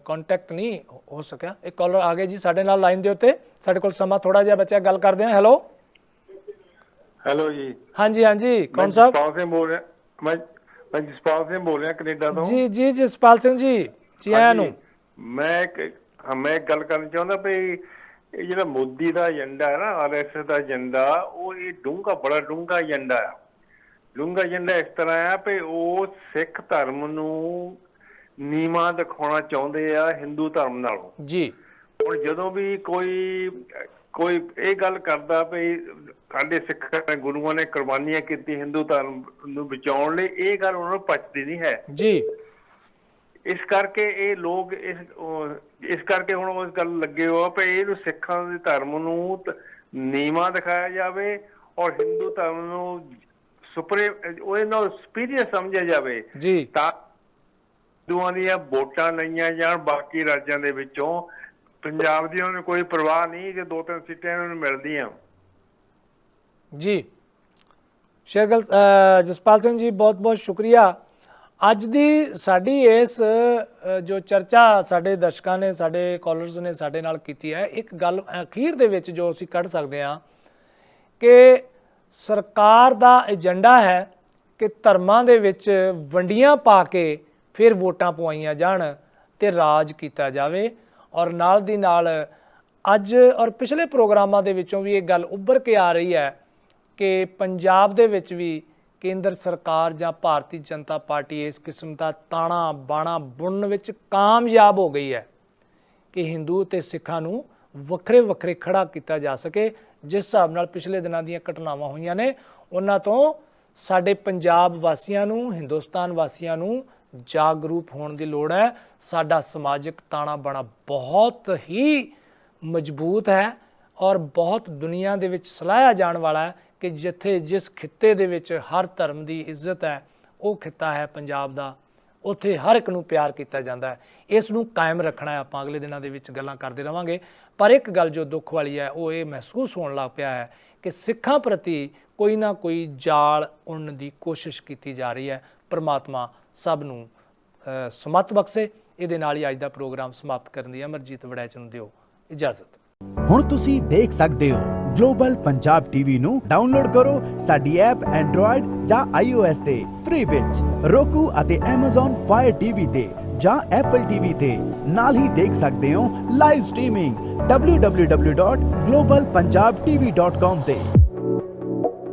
ਕੰਟੈਕਟ ਨਹੀਂ ਹੋ ਸਕਿਆ। ਇੱਕ ਕਾਲਰ ਆ ਗਏ ਜੀ ਸਾਡੇ ਨਾਲ ਲਾਈਨ ਦੇ ਉੱਤੇ, ਸਾਡੇ ਕੋਲ ਸਮਾਂ ਥੋੜਾ ਜਿਹਾ ਬਚਿਆ, ਗੱਲ ਕਰਦੇ ਹਾਂ। ਹੈਲੋ ਜੀ। ਹਾਂਜੀ, ਕੌਣ ਸਾਹਿਬ? ਜਸਪਾਲ ਸਿੰਘ ਬੋਲ ਰਿਹਾ। ਮੈਂ ਜਸਪਾਲ ਸਿੰਘ ਬੋਲ ਰਿਹਾ ਕੈਨੇਡਾ ਤੋਂ। ਜੀ ਜਸਪਾਲ ਸਿੰਘ ਜੀ ਆਇਆਂ ਨੂੰ। ਮੈਂ ਇੱਕ ਗੱਲ ਕਰਨੀ ਚਾਹੁੰਦਾ ਵੀ ਇਹ ਜਿਹੜਾ ਮੋਦੀ ਦਾ ਏਜੰਡਾ ਹੈ ਨਾ, RSS ਦਾ ਏਜੰਡਾ, ਉਹ ਇਹ ਬੜਾ ਡੂੰਘਾ ਏਜੰਡਾ ਆ। ਡੂੰਘਾ ਏਜੰਡਾ ਇਸ ਤਰ੍ਹਾਂ ਆ ਵੀ ਉਹ ਸਿੱਖ ਧਰਮ ਨੂੰ ਨੀਵਾਂ ਦਿਖਾਉਣਾ ਚਾਹੁੰਦੇ ਆ ਹਿੰਦੂ ਧਰਮ ਨਾਲੋਂ ਜੀ। ਹੁਣ ਜਦੋਂ ਵੀ ਕੋਈ ਇਹ ਗੱਲ ਕਰਦਾ ਵੀ ਸਾਡੇ ਸਿੱਖ ਗੁਰੂਆਂ ਨੇ ਕੁਰਬਾਨੀਆਂ ਕੀਤੀ ਹਿੰਦੂ ਧਰਮ ਨੂੰ ਬਚਾਉਣ ਲਈ, ਇਹ ਗੱਲ ਉਹਨਾਂ ਨੂੰ ਪਚਦੀ ਨਹੀਂ ਹੈ ਜੀ। ਇਸ ਕਰਕੇ ਇਹ ਲੋਕ ਇਸ ਕਰਕੇ ਹੁਣ ਉਸ ਗੱਲ ਲੱਗੇ ਹੋ ਵੀ ਇਹਨੂੰ ਸਿੱਖਾਂ ਦੇ ਧਰਮ ਨੂੰ ਨੀਵਾਂ ਦਿਖਾਇਆ ਜਾਵੇ ਔਰ ਹਿੰਦੂ ਧਰਮ ਨੂੰ ਉਹਦੇ ਨਾਲ ਸੁਪੀਰੀਅਰ ਸਮਝਿਆ ਜਾਵੇ ਜੀ, ਤਾਂ ਹਿੰਦੂਆਂ ਦੀਆਂ ਵੋਟਾਂ ਲਈਆਂ ਜਾਣ ਬਾਕੀ ਰਾਜਾਂ ਦੇ ਵਿੱਚੋਂ। ਪੰਜਾਬ ਦੀ ਉਹਨੂੰ ਕੋਈ ਪਰਵਾਹ ਨਹੀਂ ਕਿ 2-3 ਸੀਟਾਂ ਇਹਨਾਂ ਨੂੰ ਮਿਲਦੀਆਂ ਜੀ। ਜਸਪਾਲ ਸਿੰਘ ਜੀ ਬਹੁਤ ਬਹੁਤ ਸ਼ੁਕਰੀਆ। ਅੱਜ ਦੀ ਸਾਡੀ ਇਸ ਜੋ ਚਰਚਾ ਸਾਡੇ ਦਰਸ਼ਕਾਂ ਨੇ, ਸਾਡੇ ਕਾਲਰਸ ਨੇ ਸਾਡੇ ਨਾਲ ਕੀਤੀ ਹੈ, ਇੱਕ ਗੱਲ ਅਖੀਰ ਦੇ ਵਿੱਚ ਜੋ ਅਸੀਂ ਕੱਢ ਸਕਦੇ ਹਾਂ ਕਿ ਸਰਕਾਰ ਦਾ ਏਜੰਡਾ ਹੈ ਕਿ ਧਰਮਾਂ ਦੇ ਵਿੱਚ ਵੰਡੀਆਂ ਪਾ ਕੇ ਫਿਰ ਵੋਟਾਂ ਪਵਾਈਆਂ ਜਾਣ ਤੇ ਰਾਜ ਕੀਤਾ ਜਾਵੇ। ਔਰ ਨਾਲ ਦੀ ਨਾਲ ਅੱਜ ਔਰ ਪਿਛਲੇ ਪ੍ਰੋਗਰਾਮਾਂ ਦੇ ਵਿੱਚੋਂ ਵੀ ਇਹ ਗੱਲ ਉੱਭਰ ਕੇ ਆ ਰਹੀ ਹੈ ਕਿ ਪੰਜਾਬ ਦੇ ਵਿੱਚ ਵੀ ਕੇਂਦਰ ਸਰਕਾਰ ਜਾਂ ਭਾਰਤੀ ਜਨਤਾ ਪਾਰਟੀ ਇਸ ਕਿਸਮ ਦਾ ਤਾਣਾ ਬਾਣਾ ਬੁਣਨ ਵਿੱਚ ਕਾਮਯਾਬ ਹੋ ਗਈ ਹੈ ਕਿ ਹਿੰਦੂ ਅਤੇ ਸਿੱਖਾਂ ਨੂੰ ਵੱਖਰੇ ਵੱਖਰੇ ਖੜਾ ਕੀਤਾ ਜਾ ਸਕੇ। ਜਿਸ ਹਿਸਾਬ ਨਾਲ ਪਿਛਲੇ ਦਿਨਾਂ ਦੀਆਂ ਘਟਨਾਵਾਂ ਹੋਈਆਂ ਨੇ, ਉਹਨਾਂ ਤੋਂ ਸਾਡੇ ਪੰਜਾਬ ਵਾਸੀਆਂ ਨੂੰ, ਹਿੰਦੁਸਤਾਨ ਵਾਸੀਆਂ ਨੂੰ ਜਾਗਰੂਕ ਹੋਣ ਦੀ ਲੋੜ ਹੈ। ਸਾਡਾ ਸਮਾਜਿਕ ਤਾਣਾ ਬਾਣਾ ਬਹੁਤ ਹੀ ਮਜ਼ਬੂਤ ਹੈ ਔਰ ਬਹੁਤ ਦੁਨੀਆ ਦੇ ਵਿੱਚ ਸਲਾਹਿਆ ਜਾਣ ਵਾਲਾ ਹੈ ਕਿ ਜਿੱਥੇ ਜਿਸ ਖਿੱਤੇ ਦੇ ਵਿੱਚ ਹਰ ਧਰਮ ਦੀ ਇੱਜ਼ਤ ਹੈ, ਉਹ ਖਿੱਤਾ ਹੈ ਪੰਜਾਬ ਦਾ, ਉੱਥੇ ਹਰ ਇੱਕ ਨੂੰ ਪਿਆਰ ਕੀਤਾ ਜਾਂਦਾ ਹੈ। ਇਸ ਨੂੰ ਕਾਇਮ ਰੱਖਣਾ ਹੈ। ਆਪਾਂ ਅਗਲੇ ਦਿਨਾਂ ਦੇ ਵਿੱਚ ਗੱਲਾਂ ਕਰਦੇ ਰਹਾਂਗੇ। ਪਰ ਇੱਕ ਗੱਲ ਜੋ ਦੁੱਖ ਵਾਲੀ ਹੈ ਉਹ ਇਹ ਮਹਿਸੂਸ ਹੋਣ ਲੱਗ ਪਿਆ ਹੈ ਕਿ ਸਿੱਖਾਂ ਪ੍ਰਤੀ ਕੋਈ ਨਾ ਕੋਈ ਜਾਲ ਉਣਨ ਦੀ ਕੋਸ਼ਿਸ਼ ਕੀਤੀ ਜਾ ਰਹੀ ਹੈ। ਪਰਮਾਤਮਾ ਸਭ ਨੂੰ ਸਮਤ ਬਖਸ਼ੇ। ਇਹਦੇ ਨਾਲ ਹੀ ਅੱਜ ਦਾ ਪ੍ਰੋਗਰਾਮ ਸਮਾਪਤ ਕਰਨ ਦੀ ਅਮਰਜੀਤ ਵੜੈਚ ਨੂੰ ਦਿਓ ਇਜਾਜ਼ਤ। ਹੁਣ ਤੁਸੀਂ ਦੇਖ ਸਕਦੇ ਹੋ ਗਲੋਬਲ ਪੰਜਾਬ ਟੀਵੀ ਨੂੰ ਡਾਊਨਲੋਡ ਕਰੋ ਸਾਡੀ ਐਪ ਐਂਡਰੋਇਡ ਜਾਂ iOS ਤੇ ਫ੍ਰੀ ਵਿੱਚ roku ਅਤੇ Amazon Fire TV ਤੇ ਜਾਂ Apple TV ਤੇ ਨਾਲ ਹੀ ਦੇਖ ਸਕਦੇ ਹੋ ਲਾਈਵ ਸਟ੍ਰੀਮਿੰਗ www.globalpunjabtv.com ਤੇ।